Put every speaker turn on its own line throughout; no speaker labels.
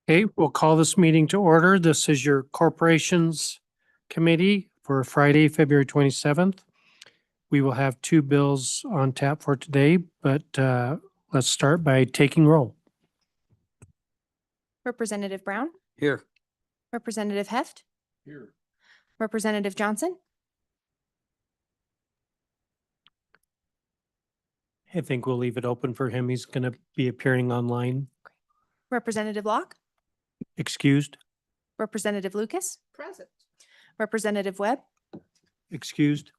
Okay, we'll call this meeting to order. This is your Corporations Committee for Friday, February 27th. We will have two bills on tap for today, but let's start by taking roll.
Representative Brown,
Here.
Representative Heft,
Here.
Representative Johnson,
I think we'll leave it open for him. He's going to be appearing online.
Representative Locke,
Excused?
Representative Lucas,
Present.
Representative Webb,
Excused?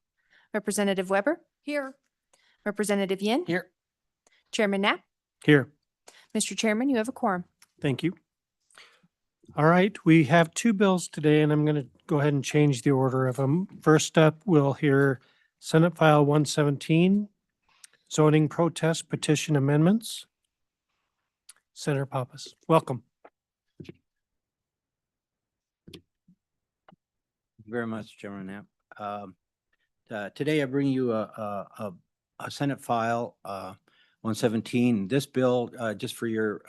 Representative Weber,
Here.
Representative Yin,
Here.
Chairman Knapp.
Here.
Mr. Chairman, you have a quorum.
Thank you. All right, we have two bills today, and I'm going to go ahead and change the order of them. First up, we'll hear Senate File 117, zoning protest petition amendments. Senator Pappas, welcome.
Thank you very much, Chairman Knapp. Today I bring you a Senate File 117. This bill, just for your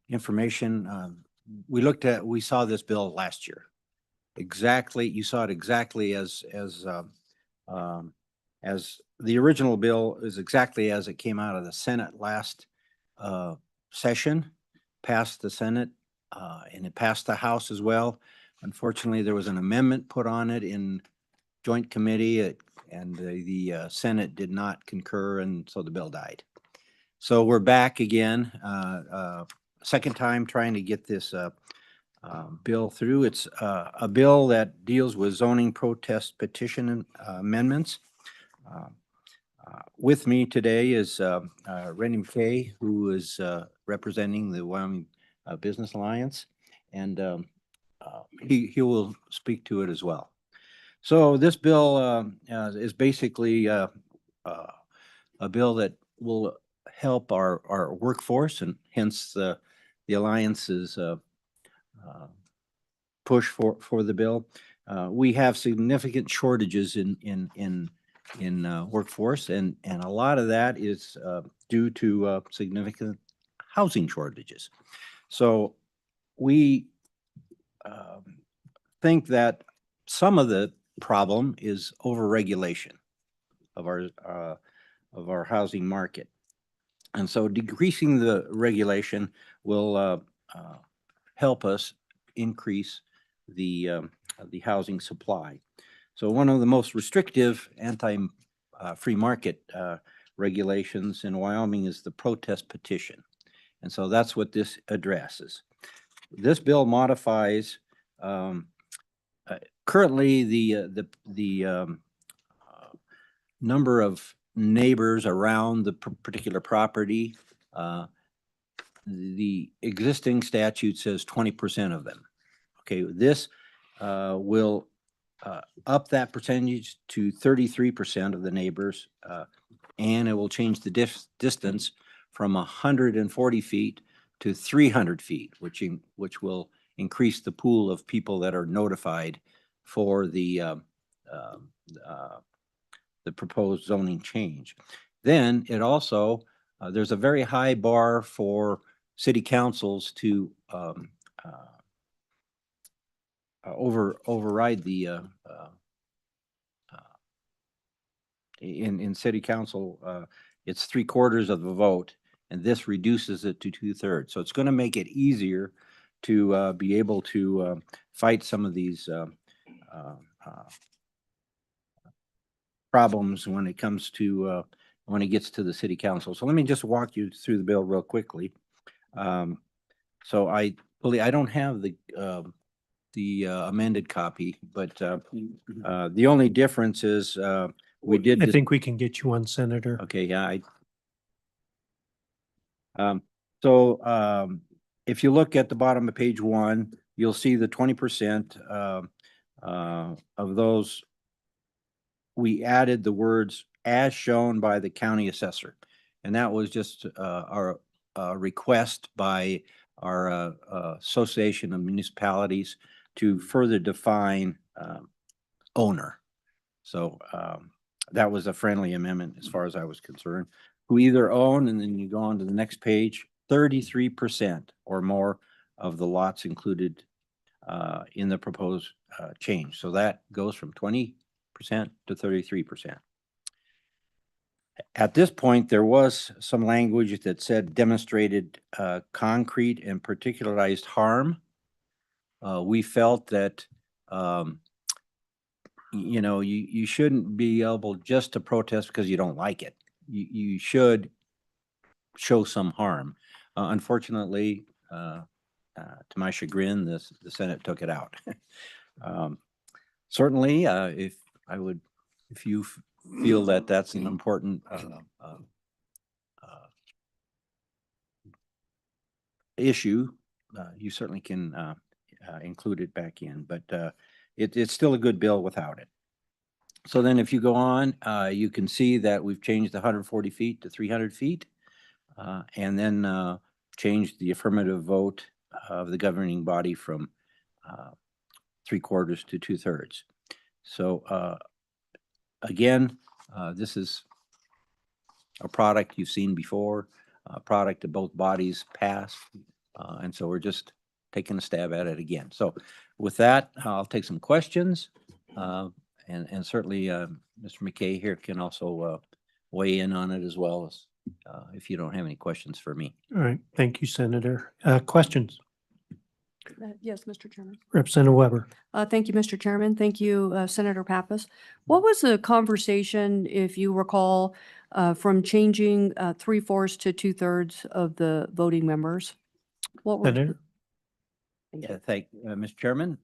information, we saw this bill last year. Exactly, you saw it exactly as the original bill is exactly as it came out of the Senate last session, passed the Senate, and it passed the House as well. Unfortunately, there was an amendment put on it in joint committee, and the Senate did not concur, and so the bill died. So we're back again, second time trying to get this bill through. It's a bill that deals with zoning protest petition amendments. With me today is Randy McKay, who is representing the Wyoming Business Alliance, and he will speak to it as well. So this bill is basically a bill that will help our workforce, and hence the Alliance's push for the bill. We have significant shortages in workforce, and a lot of that is due to significant housing shortages. So we think that some of the problem is overregulation of our housing market, and so decreasing the regulation will help us increase the housing supply. So one of the most restrictive anti-free market regulations in Wyoming is the protest petition. And so that's what this addresses. This bill modifies currently the number of neighbors around the particular property. The existing statute says 20% of them. Okay, this will up that percentage to 33% of the neighbors, and it will change the distance from 140 feet to 300 feet, which will increase the pool of people that are notified for the proposed zoning change. Then it also, there's a very high bar for city councils to override the in city council, it's 3/4 of the vote, and this reduces it to 2/3. So it's going to make it easier to be able to fight some of these problems when it comes to when it gets to the city council. So let me just walk you through the bill real quickly. So I don't have the amended copy, but the only difference is we did.
I think we can get you one, Senator.
Okay, yeah. So if you look at the bottom of page 1, you'll see the 20% of those. We added the words "as shown by the county assessor," and that was just our request by our Association of Municipalities to further define owner. So that was a friendly amendment as far as I was concerned. Who either own, and then you go on to the next page, 33% or more of the lots included in the proposed change. So that goes from 20% to 33%. At this point, there was some language that said demonstrated concrete and particularized harm. We felt that you shouldn't be able just to protest because you don't like it. You should show some harm. Unfortunately, to my chagrin, the Senate took it out. Certainly, if you feel that that's an important issue, you certainly can include it back in, but it's still a good bill without it. So then if you go on, you can see that we've changed the 140 feet to 300 feet, and then changed the affirmative vote of the governing body from 3/4 to 2/3. So again, this is a product you've seen before, a product that both bodies passed, and so we're just taking a stab at it again. So with that, I'll take some questions, and certainly Mr. McKay here can also weigh in on it as well, as if you don't have any questions for me.
All right. Thank you, Senator. Questions?
Yes, Mr. Chairman.
Representative Weber.
Thank you, Mr. Chairman. Thank you, Senator Pappas. What was the conversation, if you recall, from changing 3/4 to 2/3 of the voting members? What were?
Senator?
Yeah, thank Mr. Chairman,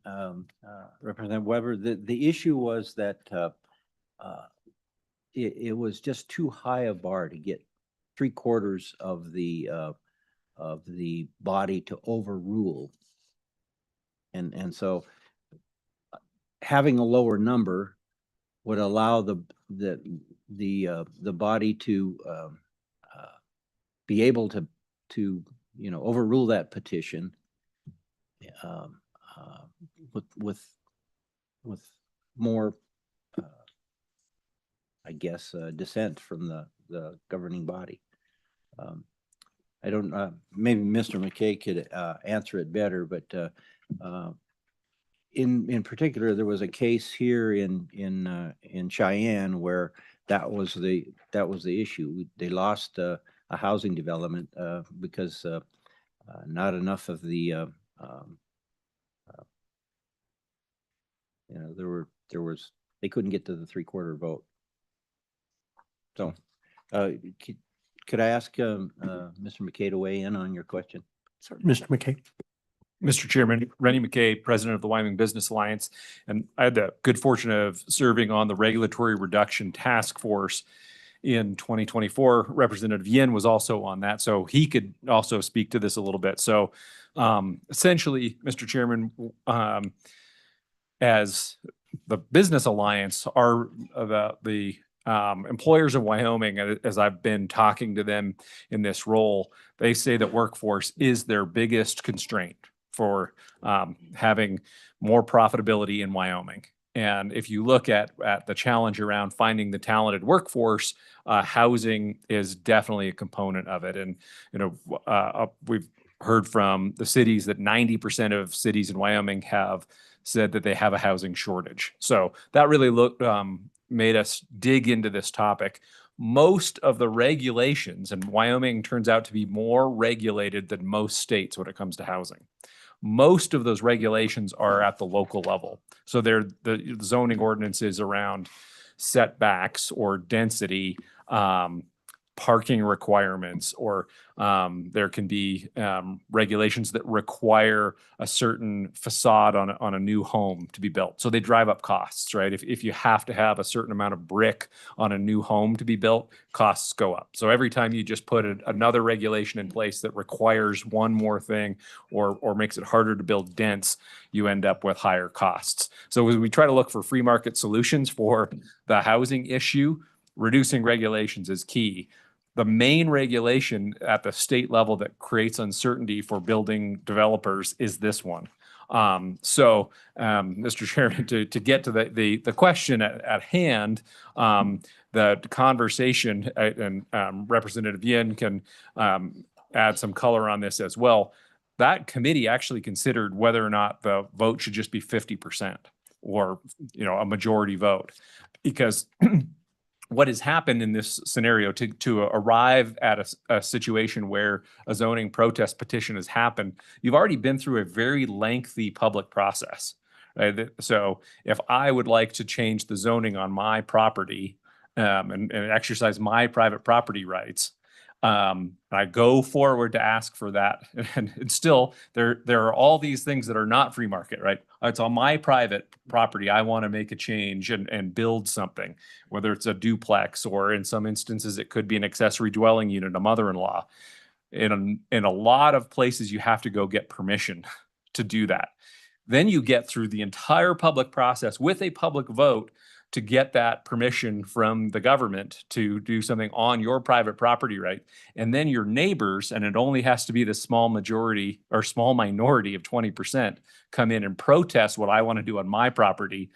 Representative Weber. The issue was that it was just too high a bar to get 3/4 of the body to overrule, and so having a lower number would allow the body to be able to overrule that petition with more I guess dissent from the governing body. I don't maybe Mr. McKay could answer it better, but in particular, there was a case here in Cheyenne where that was the issue. They lost a housing development because not enough of the they couldn't get to the 3/4 vote. So could I ask Mr. McKay to weigh in on your question?
Mr. McKay.
Mr. Chairman, Rennie McKay, President of the Wyoming Business Alliance, and I had the good fortune of serving on the Regulatory Reduction Task Force in 2024. Representative Yin was also on that, so he could also speak to this a little bit. So essentially, Mr. Chairman, as the Business Alliance, are the employers of Wyoming, as I've been talking to them in this role, they say that workforce is their biggest constraint for having more profitability in Wyoming. And if you look at the challenge around finding the talented workforce, housing is definitely a component of it. And we've heard from the cities that 90% of cities in Wyoming have said that they have a housing shortage. So that really made us dig into this topic. Most of the regulations, and Wyoming turns out to be more regulated than most states when it comes to housing. Most of those regulations are at the local level. So they're the zoning ordinances around setbacks or density, parking requirements, or there can be regulations that require a certain facade on a new home to be built. So they drive up costs, right? If you have to have a certain amount of brick on a new home to be built, costs go up. So every time you just put another regulation in place that requires one more thing or makes it harder to build dense, you end up with higher costs. So as we try to look for free market solutions for the housing issue, reducing regulations is key. The main regulation at the state level that creates uncertainty for building developers is this one. Mr. Chairman, to get to the question at hand, the conversation, and Representative Yin can add some color on this as well. That committee actually considered whether or not the vote should just be 50% or, a majority vote. Because what has happened in this scenario to arrive at a situation where a zoning protest petition has happened, you've already been through a very lengthy public process. Right? So if I would like to change the zoning on my property and exercise my private property rights, I go forward to ask for that. And still, there are all these things that are not free market, right? It's on my private property. I want to make a change and build something, whether it's a duplex or in some instances, it could be an accessory dwelling unit, a mother-in-law. In a lot of places, you have to go get permission to do that. Then you get through the entire public process with a public vote to get that permission from the government to do something on your private property right. And then your neighbors, and it only has to be the small majority or small minority of 20%, come in and protest what I want to do on my property.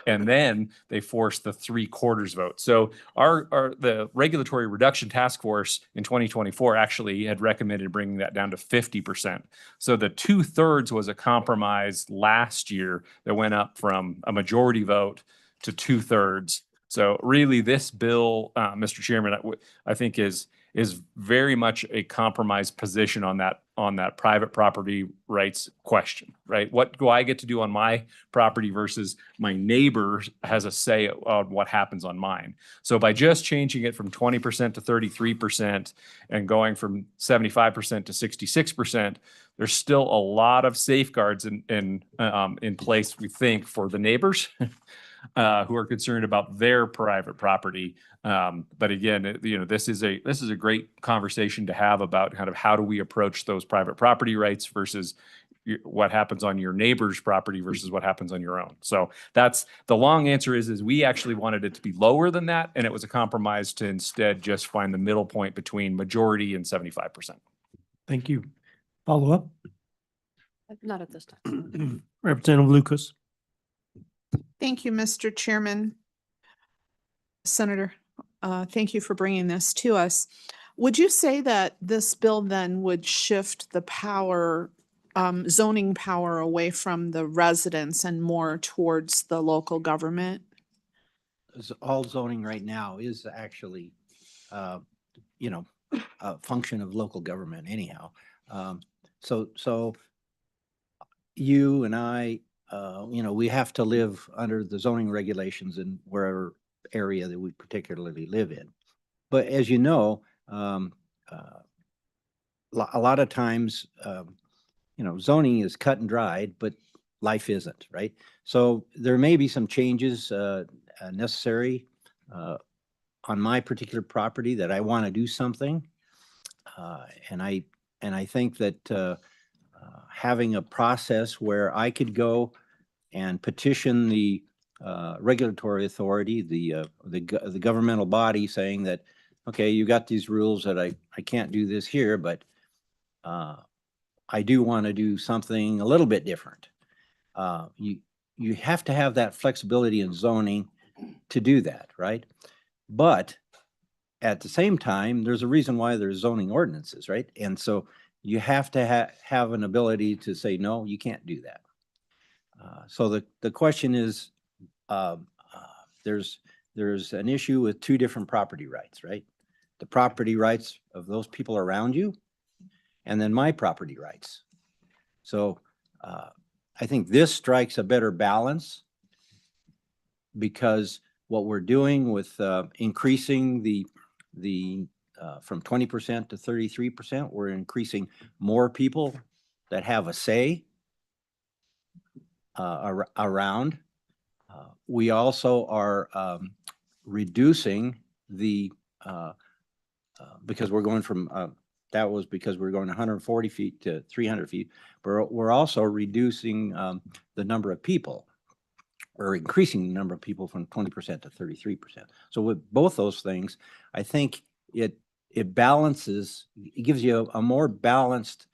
And then they force the 3/4 vote. So the Regulatory Reduction Task Force in 2024 actually had recommended bringing that down to 50%. So the 2/3 was a compromise last year that went up from a majority vote to 2/3. So really this bill, Mr. Chairman, I think is very much a compromise position on that private property rights question, right? What do I get to do on my property versus my neighbor has a say on what happens on mine? So by just changing it from 20% to 33% and going from 75% to 66%, there's still a lot of safeguards in place, we think, for the neighbors who are concerned about their private property. But again, this is a great conversation to have about kind of how do we approach those private property rights versus what happens on your neighbor's property versus what happens on your own. So that's the long answer is we actually wanted it to be lower than that. And it was a compromise to instead just find the middle point between majority and 75%.
Thank you. Follow up?
Not at this time.
Representative Lucas.
Thank you, Mr. Chairman. Senator, thank you for bringing this to us. Would you say that this bill then would shift the power, zoning power away from the residents and more towards the local government?
All zoning right now is actually, a function of local government anyhow. So you and I, we have to live under the zoning regulations in wherever area that we particularly live in. But as you know, a lot of times, zoning is cut and dried, but life isn't, right? So there may be some changes necessary on my particular property that I want to do something. And I think that having a process where I could go and petition the regulatory authority, the governmental body, saying that, okay, you got these rules that I can't do this here, but I do want to do something a little bit different. You have to have that flexibility in zoning to do that, right? But at the same time, there's a reason why there's zoning ordinances, right? And so you have to have an ability to say, no, you can't do that. So the question is, there's an issue with two different property rights, right? The property rights of those people around you, and then my property rights. So I think this strikes a better balance, because what we're doing with increasing the from 20% to 33%, we're increasing more people that have a say around. We also are reducing the, because we're going from, that was because we're going 140 feet to 300 feet. We're also reducing the number of people, or increasing the number of people from 20% to 33%. So with both those things, I think it balances, it gives you a more balanced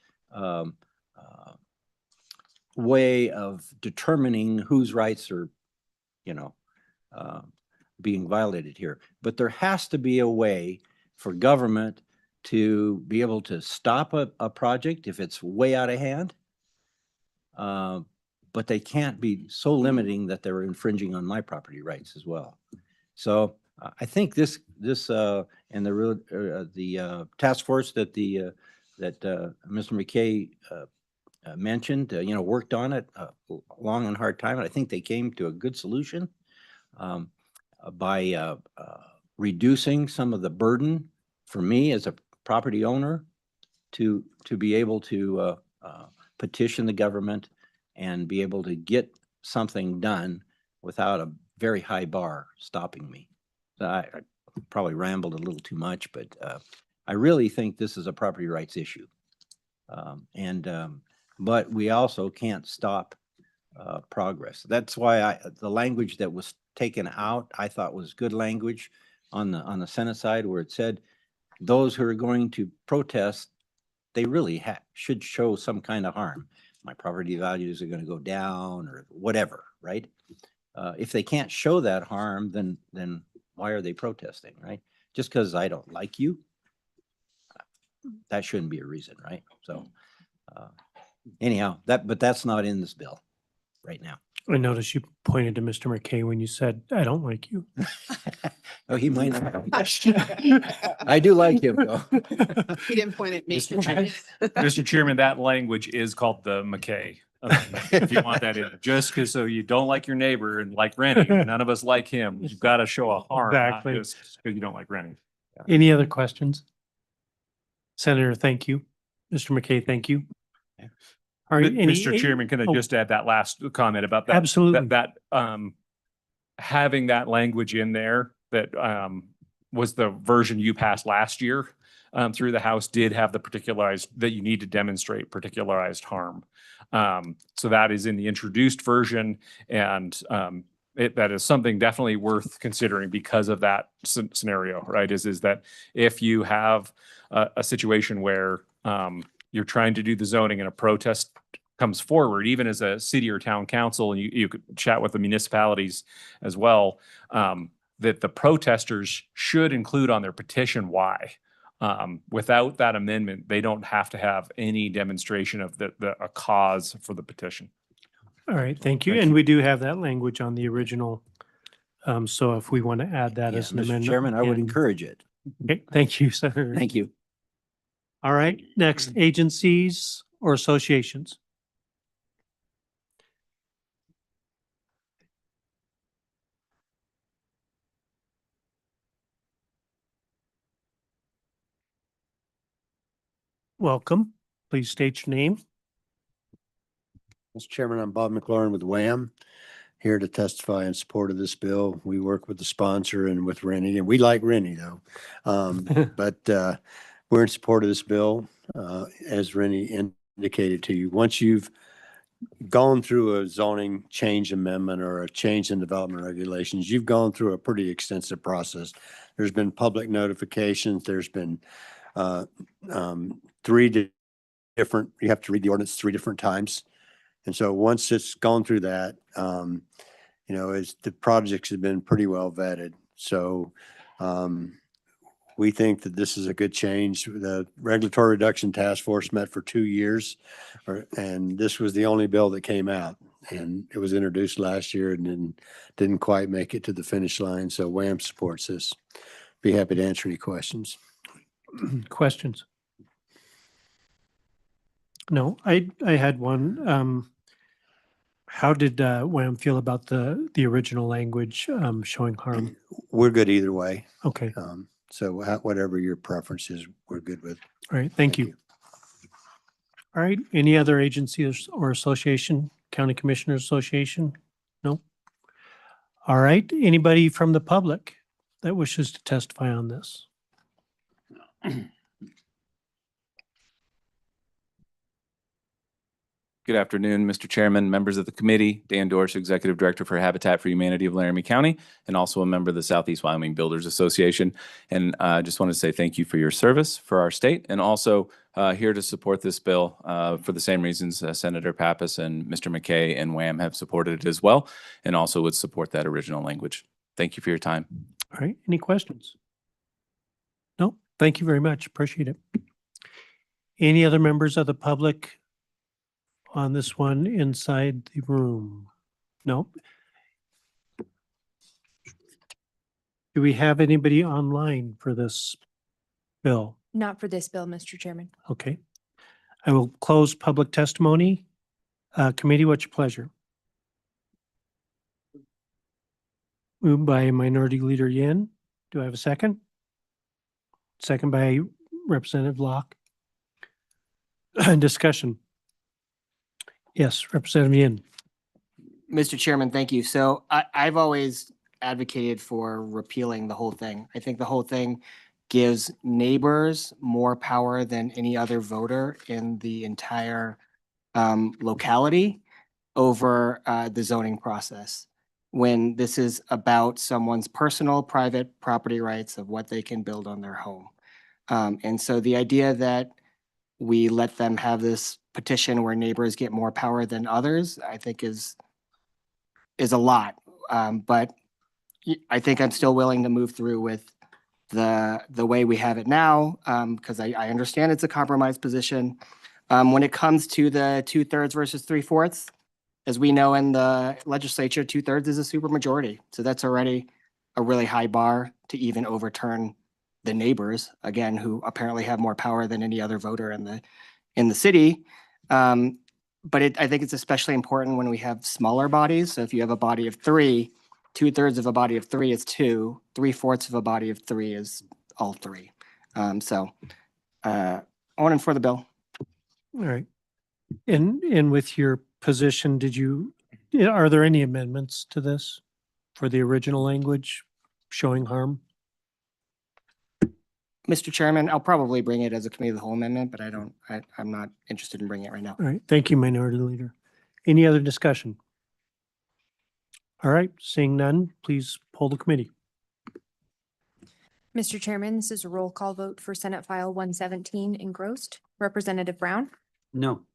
way of determining whose rights are, being violated here. But there has to be a way for government to be able to stop a project if it's way out of hand. But they can't be so limiting that they're infringing on my property rights as well. So I think this and the task force that Mr. McKay mentioned, worked on it a long and hard time. And I think they came to a good solution by reducing some of the burden for me as a property owner to be able to petition the government and be able to get something done without a very high bar stopping me. So I probably rambled a little too much, but I really think this is a property rights issue. But we also can't stop progress. That's why the language that was taken out, I thought was good language on the Senate side, where it said those who are going to protest, they really should show some kind of harm. My property values are going to go down or whatever, right? If they can't show that harm, then why are they protesting, right? Just because I don't like you, that shouldn't be a reason, right? So anyhow, but that's not in this bill right now.
I noticed you pointed to Mr. McKay when you said, I don't like you.
Oh, he might not. I do like him though.
He didn't point at me.
Mr. Chairman, that language is called the McKay. If you want that in, just because so you don't like your neighbor and like Rennie, none of us like him. You've got to show a harm, not
Exactly.
just because you don't like Rennie.
Any other questions? Senator, thank you. Mr. McKay, thank you. All right,
Mr. Chairman, can I just add that last comment about that?
Absolutely.
That having that language in there that was the version you passed last year through the House did have the particularized that you need to demonstrate particularized harm. So that is in the introduced version, and that is something definitely worth considering because of that scenario, right? Is that if you have a situation where you're trying to do the zoning and a protest comes forward, even as a city or town council, and you could chat with the municipalities as well, that the protesters should include on their petition why. Without that amendment, they don't have to have any demonstration of a cause for the petition.
All right, thank you.
Thank
And
you.
we do have that language on the original. So if we want to add that
Yeah,
as an
Mr.
amendment.
Chairman, I would
and-
encourage it.
Okay, thank you, Senator.
Thank you.
All right, next, agencies or associations. Welcome. Please state your name.
Mr. Chairman, I'm Bob McLaurin with WHAM, here to testify in support of this bill. We work with the sponsor and with Rennie, and we like Rennie though. But we're in support of this bill, as Rennie indicated to you. Once you've gone through a zoning change amendment or a change in development regulations, you've gone through a pretty extensive process. There's been public notifications. There's been you have to read the ordinance 3 different times. And so once it's gone through that, the projects have been pretty well vetted. So we think that this is a good change. The Regulatory Reduction Task Force met for 2 years, and this was the only bill that came out. And it was introduced last year and then didn't quite make it to the finish line. So WHAM supports this. Be happy to answer any questions.
Questions? No, I had one. How did WHAM feel about the original language showing harm?
We're good either way.
Okay,
So whatever your preference is, we're good with.
all right, thank you. All right, any other agency or association, County Commissioners Association? No? All right, anybody from the public that wishes to testify on this?
Good afternoon, Mr. Chairman, members of the committee. Dan Dorsch, Executive Director for Habitat for Humanity of Laramie County, and also a member of the Southeast Wyoming Builders Association. And I just want to say thank you for your service for our state, and also here to support this bill for the same reasons Senator Pappas and Mr. McKay and WHAM have supported it as well, and also would support that original language. Thank you for your time.
All right, any questions? No, Thank you very much. Appreciate it. Any other members of the public on this one inside the room? No? Do we have anybody online for this bill?
Not for this bill, Mr. Chairman.
Okay. I will close public testimony. Committee, what's your pleasure? Moved by Minority Leader Yin. Do I have a second? Second by Representative Locke. Discussion. Yes, Representative Yin.
Mr. Chairman, thank you. So I've always advocated for repealing the whole thing. I think the whole thing gives neighbors more power than any other voter in the entire locality over the zoning process. When this is about someone's personal private property rights of what they can build on their home. And so the idea that we let them have this petition where neighbors get more power than others, I think is a lot. But I think I'm still willing to move through with the way we have it now, because I understand it's a compromise position. When it comes to the 2/3 versus 3/4, as we know in the legislature, 2/3 is a supermajority. So that's already a really high bar to even overturn the neighbors, again, who apparently have more power than any other voter in the city. But I think it's especially important when we have smaller bodies. So if you have a body of 3, 2/3 of a body of 3 is 2, 3/4 of a body of 3 is all 3. So on and for the bill.
All right. And with your position, are there any amendments to this for the original language showing harm?
Mr. Chairman, I'll probably bring it as a committee of the whole amendment, but I'm not interested in bringing it right now.
All right. Thank you, Minority Leader. Any other discussion? All right. Seeing none, please poll the committee.
Mr. Chairman, this is a roll call vote for Senate File 117 engrossed. Representative Brown,
No.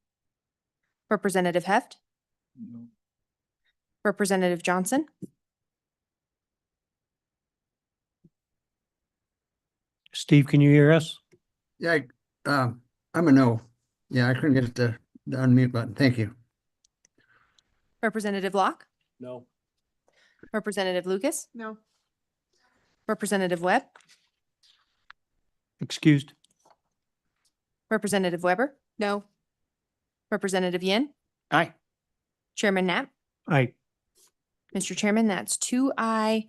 Representative Heft, Representative Johnson,
Steve, can you hear us?
Yeah, I'm a no. Yeah, I couldn't get it to the unmute button. Thank you.
Representative Locke,
No.
Representative Lucas,
No.
Representative Webb,
Excused.
Representative Weber. No. Representative Yin,
Aye.
Chairman Knapp.
Aye.
Mr. Chairman, that's 2 aye,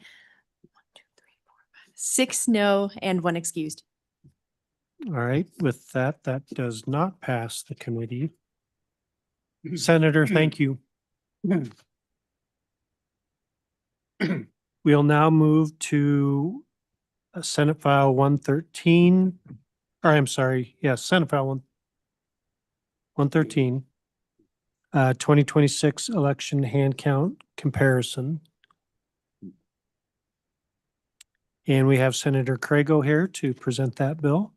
6 no, and 1 excused.
All right. With that, that does not pass the committee. Senator, thank you. We'll now move to Senate File 113, or I'm sorry, yes, Senate File 113, 2026 election hand count comparison. And we have Senator Crago here to present that bill.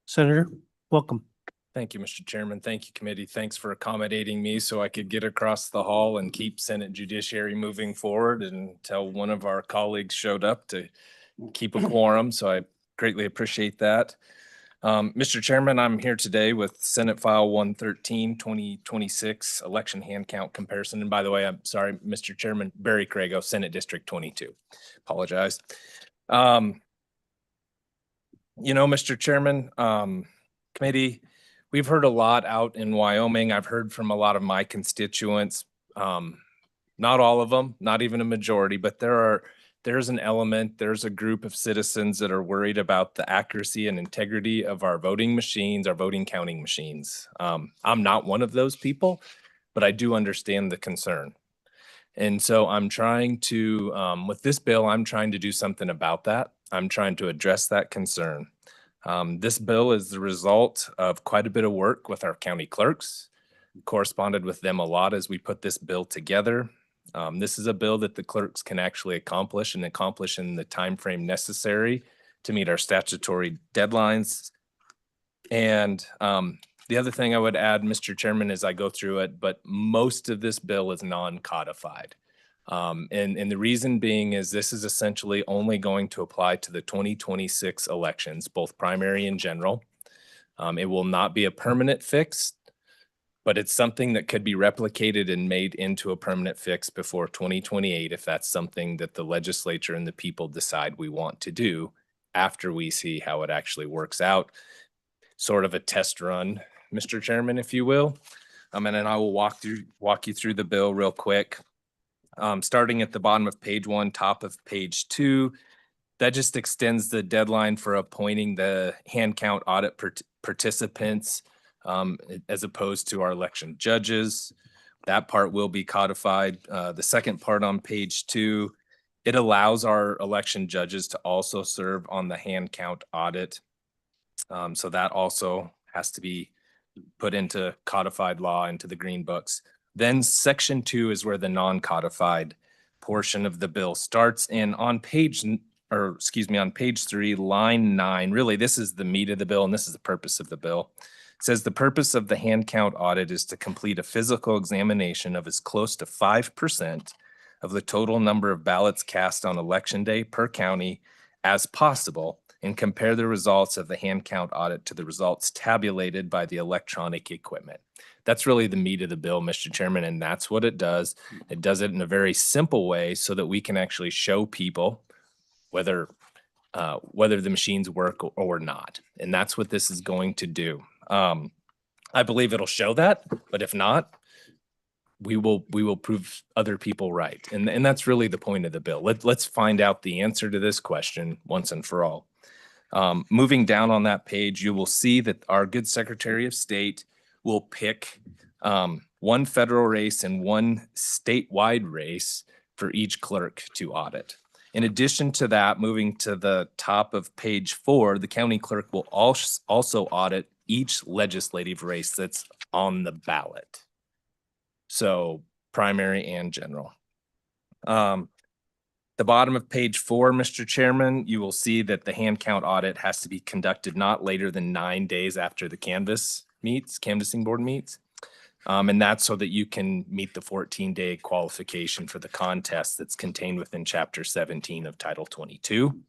Senator, welcome.
Thank you, Mr. Chairman. Thank you, committee. Thanks for accommodating me so I could get across the hall and keep Senate Judiciary moving forward until one of our colleagues showed up to keep a quorum. So I greatly appreciate that. Mr. Chairman, I'm here today with Senate File 113, 2026 election hand count comparison. And by the way, I'm sorry, Mr. Chairman, Barry Crago, Senate District 22. Apologize. Mr. Chairman, committee, we've heard a lot out in Wyoming. I've heard from a lot of my constituents, not all of them, not even a majority, but there's an element, there's a group of citizens that are worried about the accuracy and integrity of our voting machines, our voting counting machines. I'm not one of those people, but I do understand the concern. And so I'm trying to, with this bill, I'm trying to do something about that. I'm trying to address that concern. This bill is the result of quite a bit of work with our county clerks. Corresponded with them a lot as we put this bill together. This is a bill that the clerks can actually accomplish in the time frame necessary to meet our statutory deadlines. And the other thing I would add, Mr. Chairman, as I go through it, but most of this bill is non-codified. And the reason being is this is essentially only going to apply to the 2026 elections, both primary and general. It will not be a permanent fix, but it's something that could be replicated and made into a permanent fix before 2028 if that's something that the legislature and the people decide we want to do after we see how it actually works out. Sort of a test run, Mr. Chairman, if you will. And then I will walk you through the bill real quick. Starting at the bottom of page 1, top of page 2, that just extends the deadline for appointing the hand count audit participants as opposed to our election judges. That part will be codified. The second part on page 2, it allows our election judges to also serve on the hand count audit. So that also has to be put into codified law into the green books. Then section 2 is where the non-codified portion of the bill starts. And on page 3, line 9, really this is the meat of the bill and this is the purpose of the bill. It says the purpose of the hand count audit is to complete a physical examination of as close to 5% of the total number of ballots cast on election day per county as possible and compare the results of the hand count audit to the results tabulated by the electronic equipment. That's really the meat of the bill, Mr. Chairman, and that's what it does. It does it in a very simple way so that we can actually show people whether the machines work or not. And that's what this is going to do. I believe it'll show that, but if not, we will prove other people right. And that's really the point of the bill. Let's find out the answer to this question once and for all. Moving down on that page, you will see that our good Secretary of State will pick one federal race and one statewide race for each clerk to audit. In addition to that, moving to the top of page 4, the county clerk will also audit each legislative race that's on the ballot. So primary and general. The bottom of page 4, Mr. Chairman, you will see that the hand count audit has to be conducted not later than 9 days after the canvassing board meets. And that's so that you can meet the 14-day qualification for the contest that's contained within Chapter 17 of Title 22.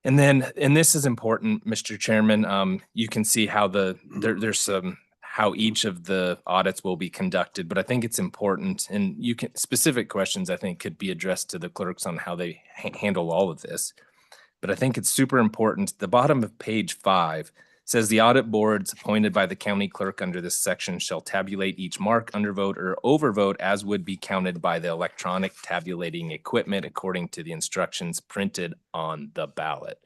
And this is important, Mr. Chairman. You can see how there's some how each of the audits will be conducted, but I think it's important, and specific questions I think could be addressed to the clerks on how they handle all of this. But I think it's super important. The bottom of page 5 says the audit boards appointed by the county clerk under this section shall tabulate each mark, undervote, or overvote as would be counted by the electronic tabulating equipment according to the instructions printed on the ballot.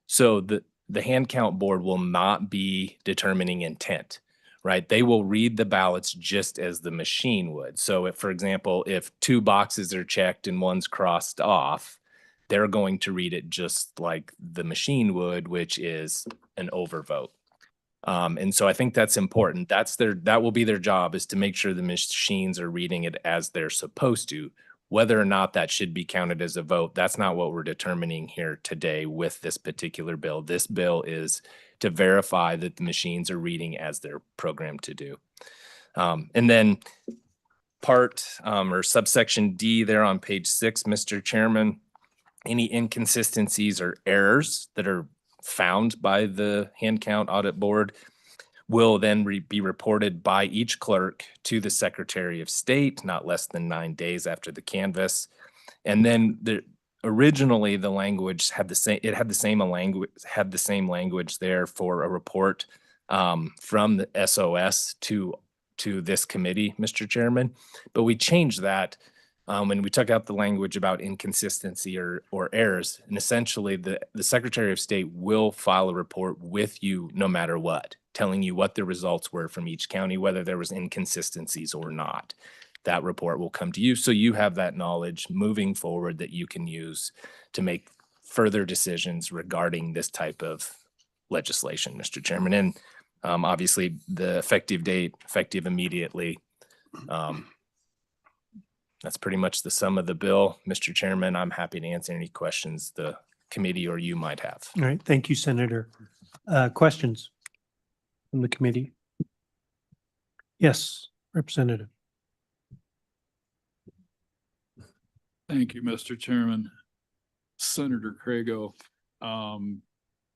So the hand count board will not be determining intent, right? They will read the ballots just as the machine would. So if, for example, if 2 boxes are checked and one's crossed off, they're going to read it just like the machine would, which is an overvote. And so I think that's important. That will be their job, is to make sure the machines are reading it as they're supposed to. Whether or not that should be counted as a vote, that's not what we're determining here today with this particular bill. This bill is to verify that the machines are reading as they're programmed to do. And then or subsection D there on page 6, Mr. Chairman, any inconsistencies or errors that are found by the hand count audit board will then be reported by each clerk to the Secretary of State not less than 9 days after the canvass. And then originally the language had the same language there for a report from the SOS to this committee, Mr. Chairman. But we changed that when we took out the language about inconsistency or errors. And essentially the Secretary of State will file a report with you no matter what, telling you what the results were from each county, whether there was inconsistencies or not. That report will come to you, so you have that knowledge moving forward that you can use to make further decisions regarding this type of legislation, Mr. Chairman. And obviously the effective date, effective immediately. That's pretty much the sum of the bill, Mr. Chairman. I'm happy to answer any questions the committee or you might have.
All right. Thank you, Senator. Questions from the committee? Yes, Representative.
Thank you, Mr. Chairman. Senator Crago,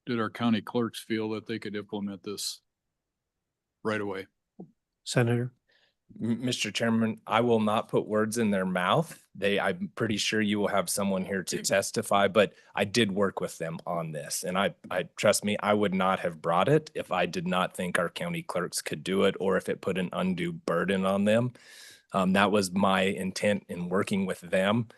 did our county clerks feel that they could implement this right away?
Senator.
Mr. Chairman, I will not put words in their mouth. I'm pretty sure you will have someone here to testify, but I did work with them on this. And I trust me, I would not have brought it if I did not think our county clerks could do it, or if it put an undue burden on them. That was my intent in working with them.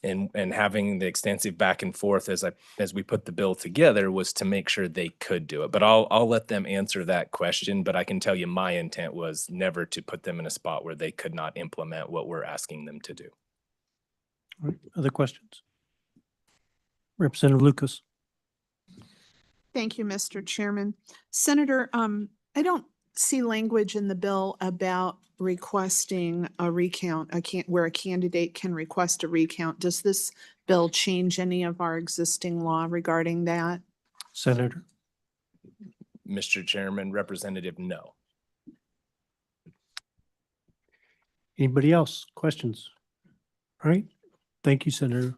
And having the extensive back and forth as we put the bill together was to make sure they could do it. But I'll let them answer that question. But I can tell you my intent was never to put them in a spot where they could not implement what we're asking them to do.
All right, other questions? Representative Lucas.
Thank you, Mr. Chairman. Senator, I don't see language in the bill about requesting a recount, where a candidate can request a recount. Does this bill change any of our existing law regarding that?
Senator.
Mr. Chairman, Representative, no.
Anybody else? Questions? All right. Thank you, Senator.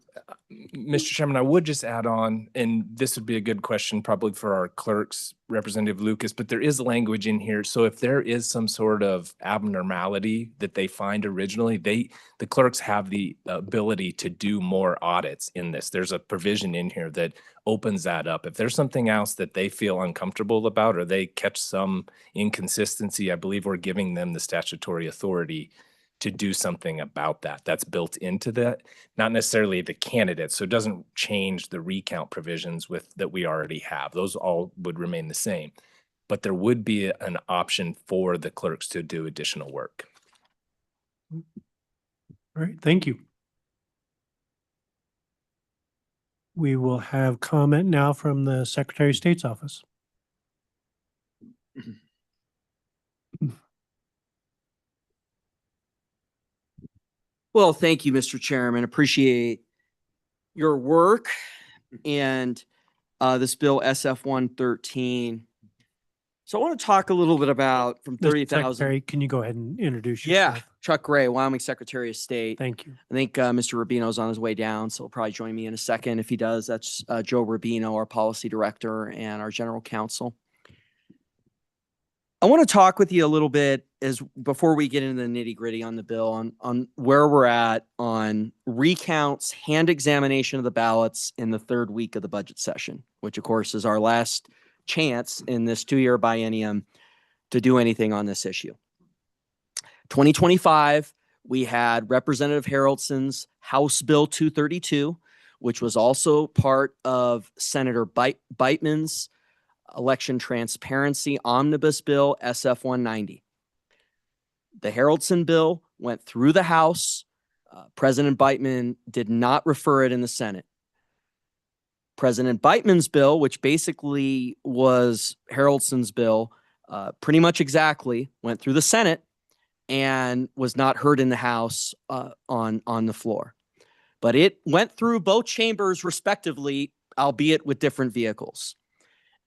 Mr. Chairman, I would just add on, and this would be a good question probably for our clerks, Representative Lucas, but there is language in here. So if there is some sort of abnormality that they find originally, the clerks have the ability to do more audits in this. There's a provision in here that opens that up. If there's something else that they feel uncomfortable about, or they catch some inconsistency, I believe we're giving them the statutory authority to do something about that. That's built into that, not necessarily the candidate. So it doesn't change the recount provisions that we already have. Those all would remain the same, but there would be an option for the clerks to do additional work.
All right, thank you. We will have comment now from the Secretary of State's office.
Well, thank you, Mr. Chairman. Appreciate your work and this bill SF 113. So I want to talk a little bit about from
Mr.
30,000.
Secretary, can you go ahead and introduce
Yeah,
yourself?
Chuck Gray, Wyoming Secretary of State.
Thank you.
I think Mr. Rubino's on his way down, so he'll probably join me in a second. If he does, that's Joe Rubino, our policy director and our general counsel. I want to talk with you a little bit before we get into the nitty gritty on the bill on where we're at on recounts, hand examination of the ballots in the third week of the budget session, which of course is our last chance in this 2-year biennium to do anything on this issue. 2025, we had Representative Haraldson's House Bill 232, which was also part of Senator Beitman's Election Transparency Omnibus Bill SF 190. The Haraldson bill went through the House. President Beitman did not refer it in the Senate. President Beitman's bill, which basically was Haraldson's bill, pretty much exactly, went through the Senate and was not heard in the House on the floor. But it went through both chambers respectively, albeit with different vehicles.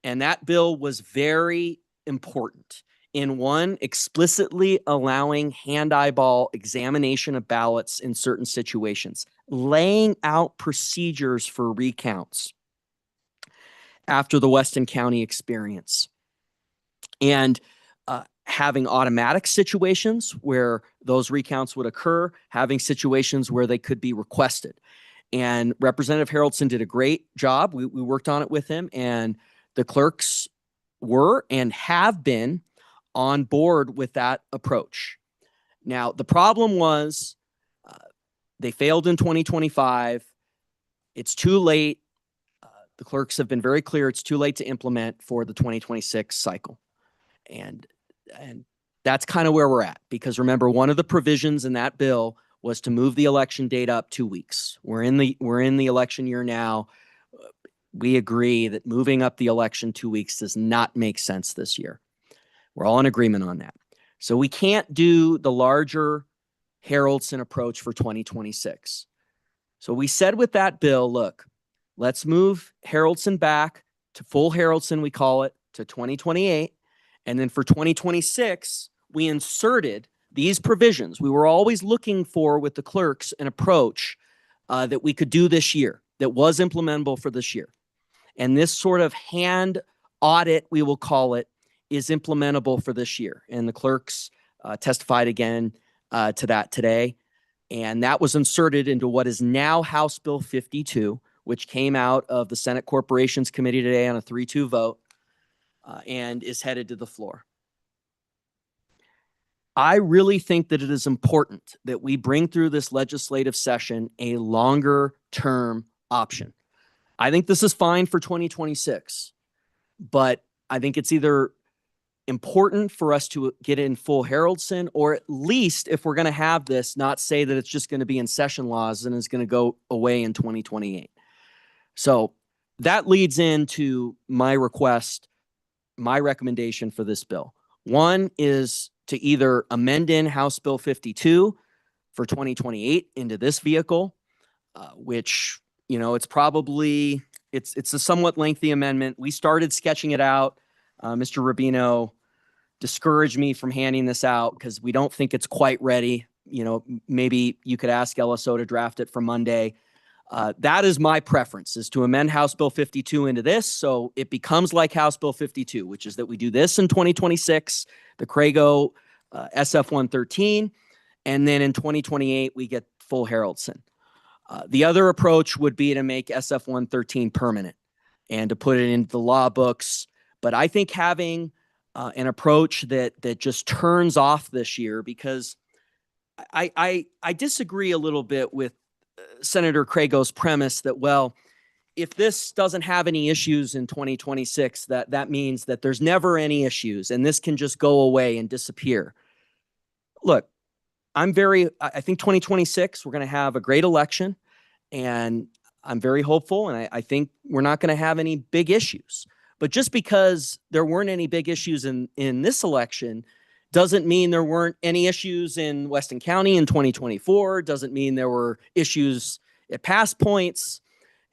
And that bill was very important in one, explicitly allowing hand eyeball examination of ballots in certain situations, laying out procedures for recounts after the Weston County experience, and having automatic situations where those recounts would occur, having situations where they could be requested. And Representative Haraldson did a great job. We worked on it with him, and the clerks were and have been on board with that approach. Now, the problem was they failed in 2025. It's too late. The clerks have been very clear it's too late to implement for the 2026 cycle. And that's kind of where we're at, because remember, one of the provisions in that bill was to move the election date up 2 weeks. We're in the election year now. We agree that moving up the election 2 weeks does not make sense this year. We're all in agreement on that. So we can't do the larger Haraldson approach for 2026. So we said with that bill, look, let's move Haraldson back to full Haraldson, we call it, to 2028. And then for 2026, we inserted these provisions. We were always looking for, with the clerks, an approach that we could do this year, that was implementable for this year. And this sort of hand audit, we will call it, is implementable for this year. And the clerks testified again to that today. And that was inserted into what is now House Bill 52, which came out of the Senate Corporations Committee today on a 3-2 vote and is headed to the floor. I really think that it is important that we bring through this legislative session a longer term option. I think this is fine for 2026, but I think it's either important for us to get in full Haraldson, or at least if we're going to have this, not say that it's just going to be in session laws and is going to go away in 2028. So that leads into my request, my recommendation for this bill. One is to either amend in House Bill 52 for 2028 into this vehicle, which, you know, it's probably, it's a somewhat lengthy amendment. We started sketching it out. Mr. Rubino discouraged me from handing this out because we don't think it's quite ready. You know, maybe you could ask LSO to draft it for Monday. That is my preference, is to amend House Bill 52 into this so it becomes like House Bill 52, which is that we do this in 2026, the Crago SF 113, and then in 2028 we get full Haraldson. The other approach would be to make SF 113 permanent and to put it into the law books. But I think having an approach that just turns off this year, because I disagree a little bit with Senator Crago's premise that, well, if this doesn't have any issues in 2026, that means that there's never any issues and this can just go away and disappear. Look, I think 2026, we're going to have a great election, and I'm very hopeful, and I think we're not going to have any big issues. But just because there weren't any big issues in this election doesn't mean there weren't any issues in Weston County in 2024, doesn't mean there were issues at past points.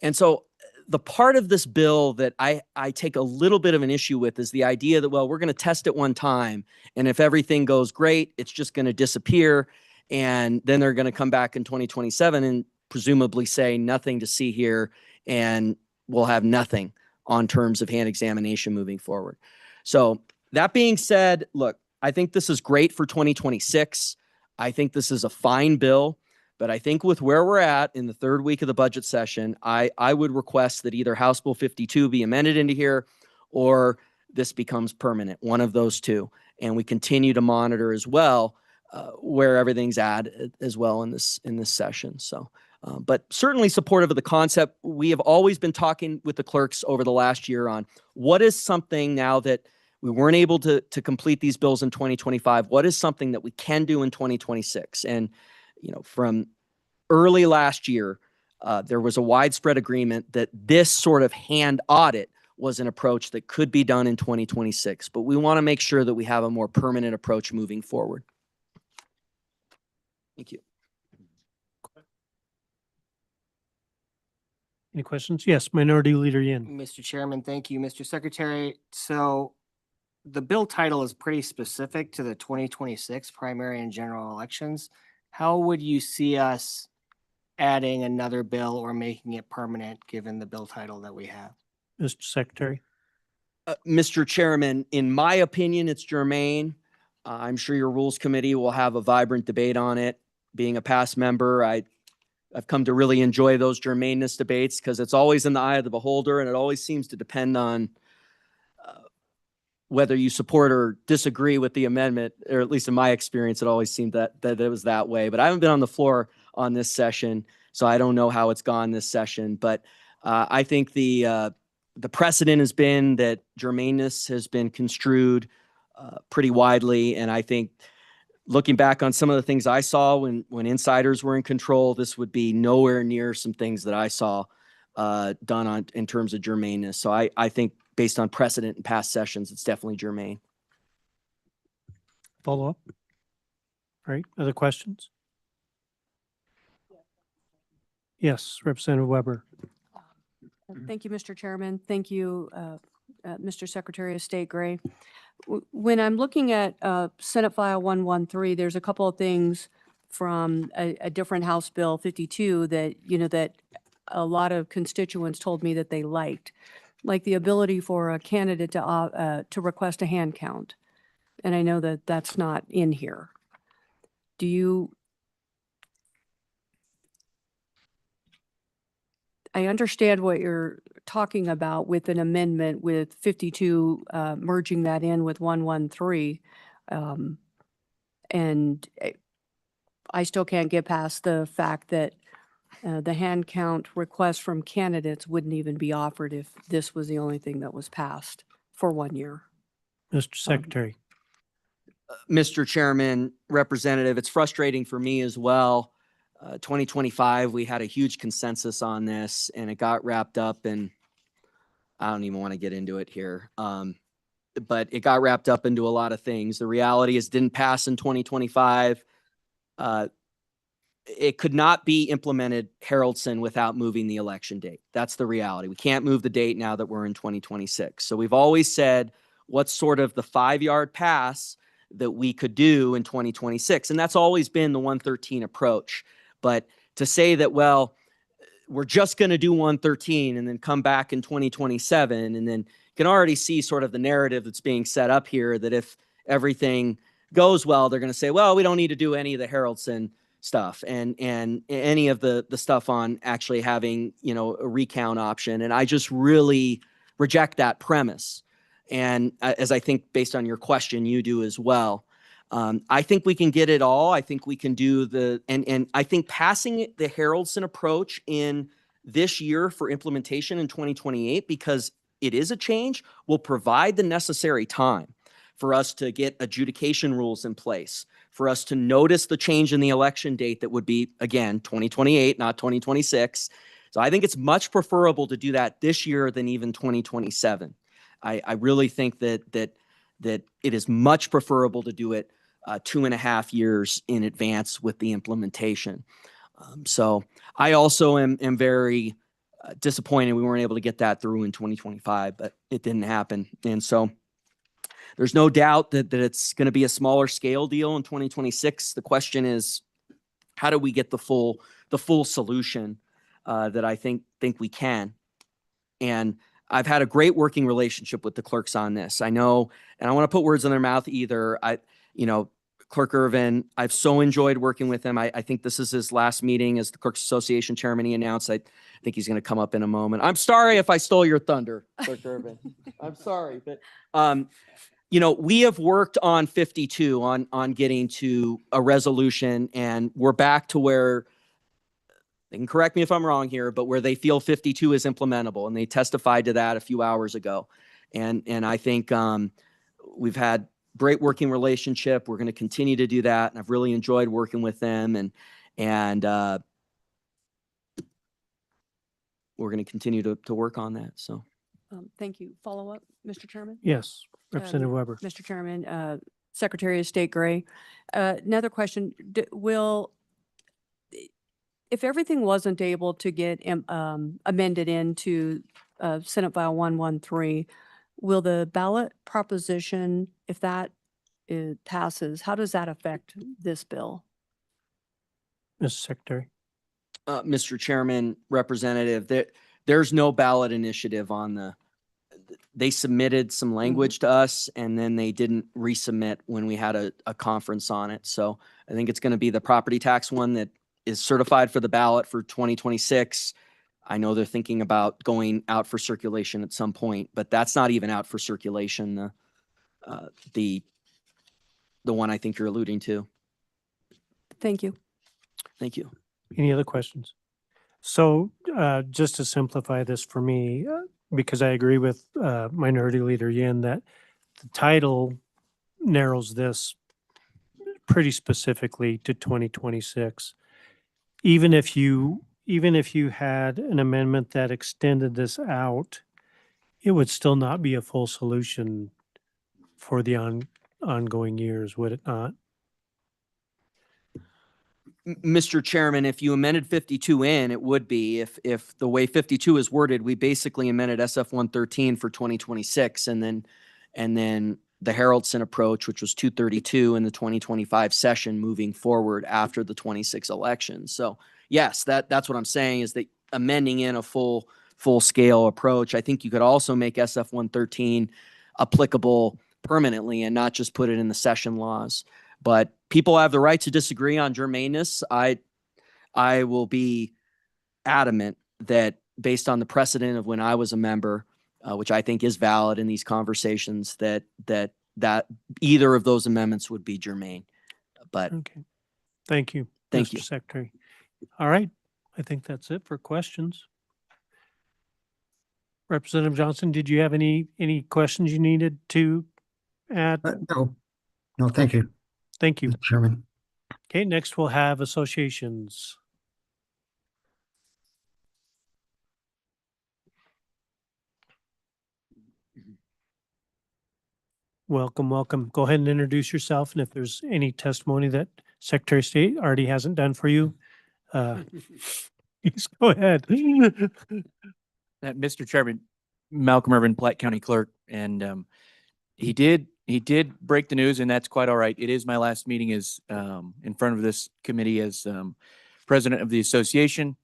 And so the part of this bill that I take a little bit of an issue with is the idea that, well, we're going to test it one time, and if everything goes great, it's just going to disappear, and then they're going to come back in 2027 and presumably say nothing to see here, and we'll have nothing on terms of hand examination moving forward. So that being said, look, I think this is great for 2026. I think this is a fine bill, but I think with where we're at in the third week of the budget session, I would request that either House Bill 52 be amended into here or this becomes permanent, one of those two. And we continue to monitor as well where everything's at as well in this session. So, but certainly supportive of the concept. We have always been talking with the clerks over the last year on what is something now that we weren't able to complete these bills in 2025. What is something that we can do in 2026? And, you know, from early last year, there was a widespread agreement that this sort of hand audit was an approach that could be done in 2026. But we want to make sure that we have a more permanent approach moving forward. Thank you.
Any questions? Yes, Minority Leader Yin.
Mr. Chairman, thank you. Mr. Secretary, so the bill title is pretty specific to the 2026 primary and general elections. How would you see us adding another bill or making it permanent given the bill title that we have?
Mr. Secretary.
Mr. Chairman, in my opinion, it's germane. I'm sure your Rules Committee will have a vibrant debate on it. Being a past member, I've come to really enjoy those germaneness debates because it's always in the eye of the beholder, and it always seems to depend on whether you support or disagree with the amendment, or at least in my experience, it always seemed that it was that way. But I haven't been on the floor on this session, so I don't know how it's gone this session. But I think the precedent has been that germaneness has been construed pretty widely, and I think looking back on some of the things I saw when insiders were in control, this would be nowhere near some things that I saw done in terms of germaneness. So I think based on precedent in past sessions, it's definitely germane.
Follow up. All right. Other questions? Yes, Representative Weber.
Thank you, Mr. Chairman. Thank you, Mr. Secretary of State Gray. When I'm looking at Senate File 113, there's a couple of things. from a different House Bill 52 that, that a lot of constituents told me that they liked, like the ability for a candidate to request a hand count. And I know that that's not in here. Do you? I understand what you're talking about with an amendment with 52, merging that in with 113. And I still can't get past the fact that the hand count request from candidates wouldn't even be offered if this was the only thing that was passed for 1 year.
Mr. Secretary.
Mr. Chairman, Representative, it's frustrating for me as well. 2025, we had a huge consensus on this and it got wrapped up in, I don't even want to get into it here. But it got wrapped up into a lot of things. The reality is it didn't pass in 2025. It could not be implemented Haraldson without moving the election date. That's the reality. We can't move the date now that we're in 2026. So we've always said what's sort of the 5-yard pass that we could do in 2026. And that's always been the 113 approach. But to say that, well, we're just going to do 113 and then come back in 2027, and then you can already see sort of the narrative that's being set up here that if everything goes well, they're going to say, well, we don't need to do any of the Haraldson stuff and any of the stuff on actually having, a recount option. And I just really reject that premise. And as I think based on your question, you do as well. I think we can get it all. I think we can do and I think passing the Haraldson approach in this year for implementation in 2028, because it is a change, will provide the necessary time for us to get adjudication rules in place, for us to notice the change in the election date that would be, again, 2028, not 2026. So I think it's much preferable to do that this year than even 2027. I really think that it is much preferable to do it 2.5 years in advance with the implementation. So I also am very disappointed we weren't able to get that through in 2025, but it didn't happen. And so there's no doubt that it's going to be a smaller scale deal in 2026. The question is, how do we get the full solution that I think we can? And I've had a great working relationship with the clerks on this. I know, and I want to put words in their mouth either. Clerk Irvin, I've so enjoyed working with him. I think this is his last meeting as the Clerks Association chairman. He announced, I think he's going to come up in a moment. I'm sorry if I stole your thunder, Clerk Irvin. I'm sorry, but we have worked on 52 on getting to a resolution, and we're back to where, they can correct me if I'm wrong here, but where they feel 52 is implementable, and they testified to that a few hours ago. And I think we've had great working relationship. We're going to continue to do that, and I've really enjoyed working with them, and we're going to continue to work on that. So,
thank you. Follow up, Mr. Chairman?
Yes, Representative Weber.
Mr. Chairman, Secretary of State Gray. Another question, if everything wasn't able to get amended into Senate File 113, will the ballot proposition, if that passes, how does that affect this bill?
Mr. Secretary.
Mr. Chairman, Representative, there's no ballot initiative on they submitted some language to us, and then they didn't resubmit when we had a conference on it. So I think it's going to be the property tax one that is certified for the ballot for 2026. I know they're thinking about going out for circulation at some point, but that's not even out for circulation. The one I think you're alluding to.
Thank you.
Thank you.
Any other questions? So just to simplify this for me, because I agree with Minority Leader Yin that the title narrows this pretty specifically to 2026. Even if you had an amendment that extended this out, it would still not be a full solution for the ongoing years, would it not?
Mr. Chairman, if you amended 52 in, it would be. If the way 52 is worded, we basically amended SF 113 for 2026 and then the Haraldson approach, which was 232 in the 2025 session moving forward after the 26 election. So yes, that's what I'm saying, is that amending in a full scale approach. I think you could also make SF 113 applicable permanently and not just put it in the session laws. But people have the right to disagree on germaneness. I will be adamant that based on the precedent of when I was a member, which I think is valid in these conversations, that either of those amendments would be germane. But
Okay. Thank you.
Thank
Mr.
you.
Secretary. All right. I think that's it for questions. Representative Johnson, did you have any questions you needed to add?
No, thank you,
Thank you.
Mr. Chairman.
Okay, next we'll have associations. Welcome, welcome. Go ahead and introduce yourself, and if there's any testimony that Secretary of State already hasn't done for you, please go ahead.
Mr. Chairman, Malcolm Irvin, Platte County Clerk, and he did break the news, and that's quite all right. It is my last meeting as in front of this committee as president of the association,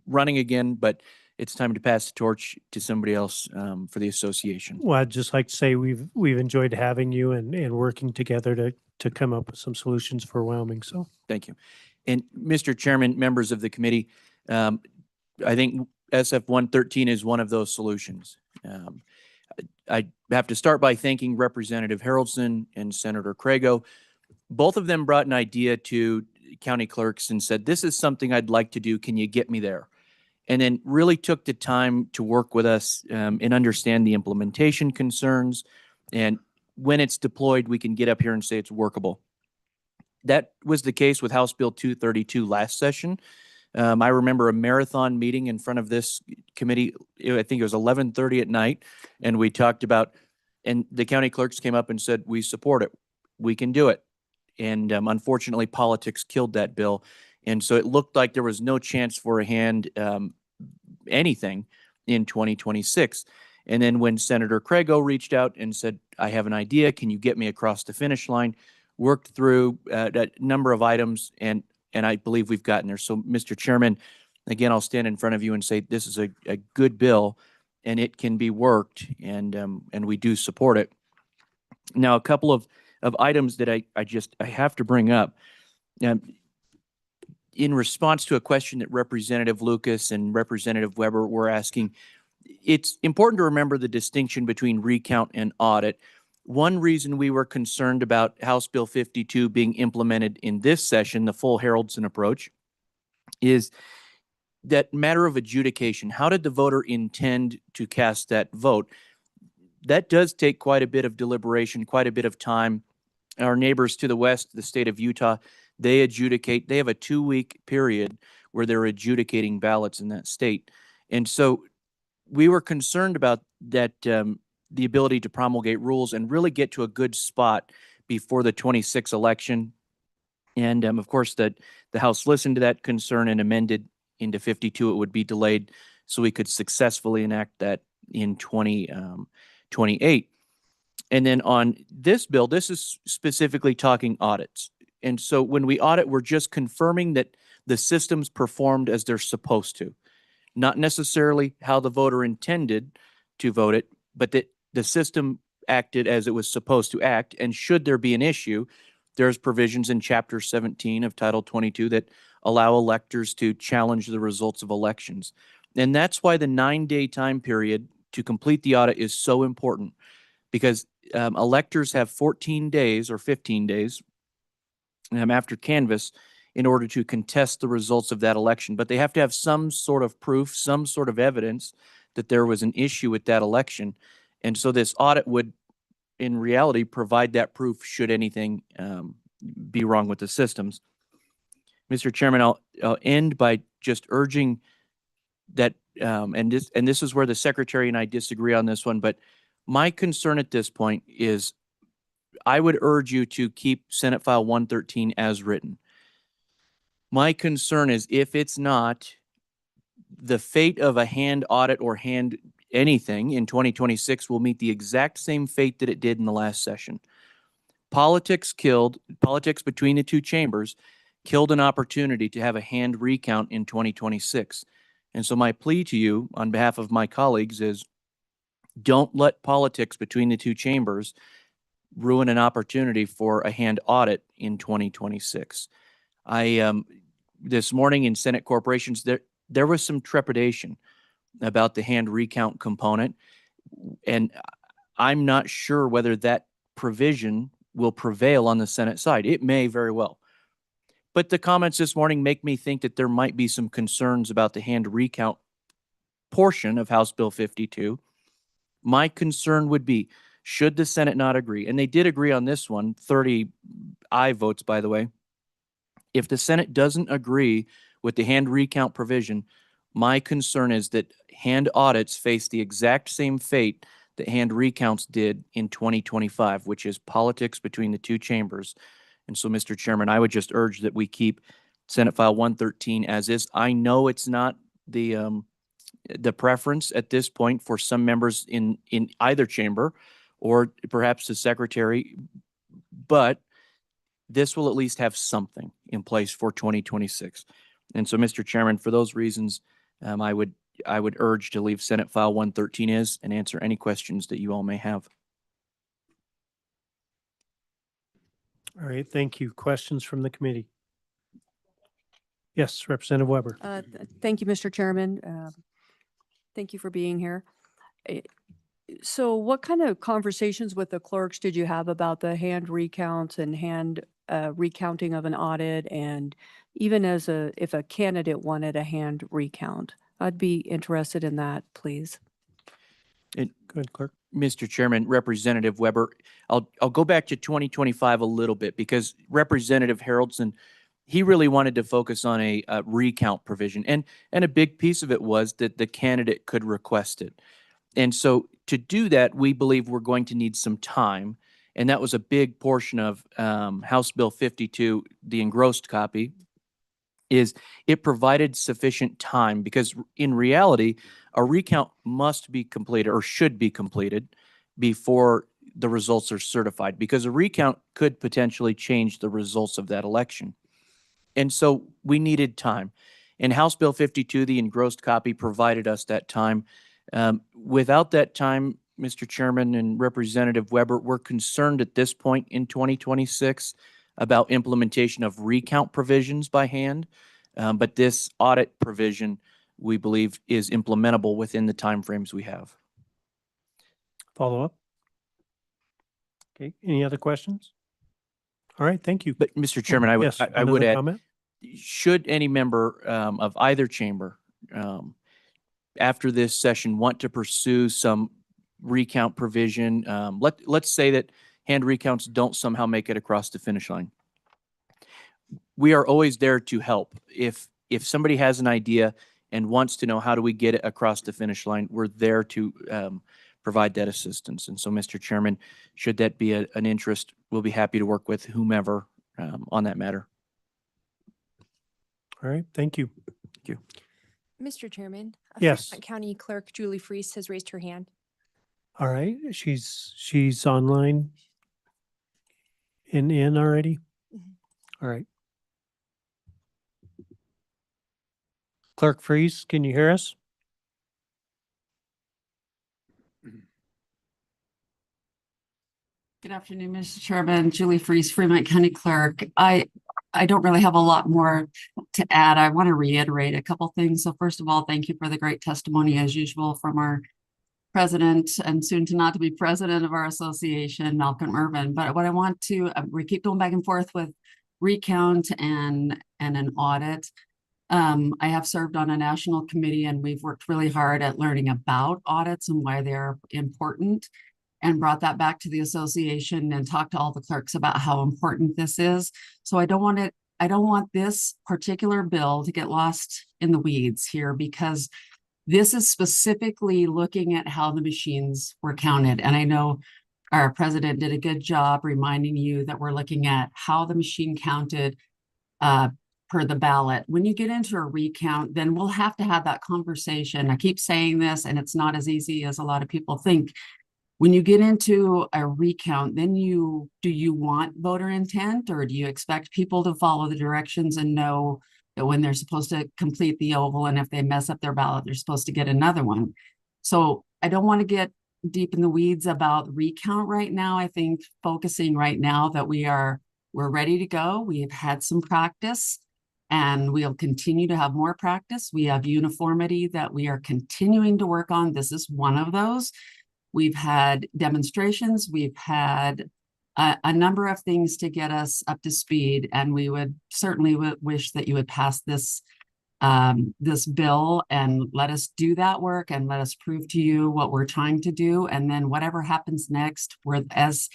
running again, but it's time to pass the torch to somebody else for the association.
Well, I'd just like to say we've enjoyed having you and working together to come up with some solutions for Wyoming. So
Thank you. And Mr. Chairman, members of the committee, I think SF 113 is one of those solutions. I have to start by thanking Representative Haraldson and Senator Crago. Both of them brought an idea to county clerks and said, this is something I'd like to do. Can you get me there? And then really took the time to work with us and understand the implementation concerns. And when it's deployed, we can get up here and say it's workable. That was the case with House Bill 232 last session. I remember a marathon meeting in front of this committee. I think it was 11:30 at night. And we talked about, and the county clerks came up and said, we support it. We can do it. And unfortunately, politics killed that bill. And so it looked like there was no chance for a hand anything in 2026. And then when Senator Crago reached out and said, I have an idea, can you get me across the finish line? Worked through a number of items, and I believe we've gotten there. So, Mr. Chairman, again, I'll stand in front of you and say this is a good bill, and it can be worked, and we do support it. Now, a couple of items that I have to bring up. In response to a question that Representative Lucas and Representative Weber were asking, it's important to remember the distinction between recount and audit. One reason we were concerned about House Bill 52 being implemented in this session, the full Haraldson approach, is that matter of adjudication. How did the voter intend to cast that vote? That does take quite a bit of deliberation, quite a bit of time. Our neighbors to the west, the state of Utah, they adjudicate. They have a 2-week period where they're adjudicating ballots in that state. And so we were concerned about that, the ability to promulgate rules and really get to a good spot before the 26 election. And of course, the House listened to that concern and amended into 52. It would be delayed so we could successfully enact that in 2028. And then on this bill, this is specifically talking audits. And so when we audit, we're just confirming that the systems performed as they're supposed to. Not necessarily how the voter intended to vote it, but that the system acted as it was supposed to act. And should there be an issue, there's provisions in Chapter 17 of Title 22 that allow electors to challenge the results of elections. And that's why the 9-day time period to complete the audit is so important, because electors have 14 days or 15 days after canvass in order to contest the results of that election. But they have to have some sort of proof, some sort of evidence that there was an issue with that election. And so this audit would, in reality, provide that proof should anything be wrong with the systems. Mr. Chairman, I'll end by just urging that, and this is where the Secretary and I disagree on this one, but my concern at this point is I would urge you to keep Senate File 113 as written. My concern is if it's not, the fate of a hand audit or hand anything in 2026 will meet the exact same fate that it did in the last session. Politics between the two chambers killed an opportunity to have a hand recount in 2026. And so my plea to you on behalf of my colleagues is don't let politics between the two chambers ruin an opportunity for a hand audit in 2026. This morning in Senate corporations, there was some trepidation about the hand recount component. And I'm not sure whether that provision will prevail on the Senate side. It may very well. But the comments this morning make me think that there might be some concerns about the hand recount portion of House Bill 52. My concern would be, should the Senate not agree, and they did agree on this one, 30 aye votes, by the way. If the Senate doesn't agree with the hand recount provision, my concern is that hand audits face the exact same fate that hand recounts did in 2025, which is politics between the two chambers. And so, Mr. Chairman, I would just urge that we keep Senate File 113 as is. I know it's not the preference at this point for some members in either chamber or perhaps the secretary, but this will at least have something in place for 2026. And so, Mr. Chairman, for those reasons, I would urge to leave Senate File 113 as and answer any questions that you all may have.
All right, thank you. Questions from the committee? Yes, Representative Weber.
Thank you, Mr. Chairman. Thank you for being here. So what kind of conversations with the clerks did you have about the hand recounts and hand recounting of an audit, and even if a candidate wanted a hand recount? I'd be interested in that, please.
Go ahead, Clerk.
Mr. Chairman, Representative Weber, I'll go back to 2025 a little bit because Representative Haroldson, he really wanted to focus on a recount provision. And a big piece of it was that the candidate could request it. And so to do that, we believe we're going to need some time. And that was a big portion of House Bill 52, the engrossed copy, is it provided sufficient time because in reality, a recount must be completed or should be completed before the results are certified because a recount could potentially change the results of that election. And so we needed time. And House Bill 52, the engrossed copy, provided us that time. Without that time, Mr. Chairman and Representative Weber, we're concerned at this point in 2026 about implementation of recount provisions by hand. But this audit provision, we believe, is implementable within the timeframes we have.
Follow up? Okay, any other questions? All right, thank you.
But Mr. Chairman, I would,
Yes,
I would
another
add,
comment?
should any member of either chamber after this session want to pursue some recount provision, let's say that hand recounts don't somehow make it across the finish line. We are always there to help. If somebody has an idea and wants to know how do we get it across the finish line, we're there to provide that assistance. And so, Mr. Chairman, should that be an interest, we'll be happy to work with whomever on that matter.
All right, thank you.
Thank you.
Mr. Chairman.
Yes.
Fremont County Clerk Julie Freese has raised her hand.
All right, she's online and in already? All right. Clerk Freese, can you hear us?
Good afternoon, Mr. Chairman. Julie Freese, Fremont County Clerk. I don't really have a lot more to add. I want to reiterate a couple things. So first of all, thank you for the great testimony as usual from our president and soon to not to be president of our association, Malcolm Irvin. But what I want to, we keep going back and forth with recount and an audit. I have served on a national committee and we've worked really hard at learning about audits and why they're important, and brought that back to the association and talked to all the clerks about how important this is. So I don't want this particular bill to get lost in the weeds here, because this is specifically looking at how the machines were counted. And I know our president did a good job reminding you that we're looking at how the machine counted per the ballot. When you get into a recount, then we'll have to have that conversation. I keep saying this, and it's not as easy as a lot of people think. When you get into a recount, then do you want voter intent, or do you expect people to follow the directions and know that when they're supposed to complete the oval, and if they mess up their ballot, they're supposed to get another one? So I don't want to get deep in the weeds about recount right now. I think focusing right now that we're ready to go. We have had some practice and we'll continue to have more practice. We have uniformity that we are continuing to work on. This is one of those. We've had demonstrations. We've had a number of things to get us up to speed, and we would certainly wish that you would pass this this bill and let us do that work and let us prove to you what we're trying to do. And then whatever happens next, as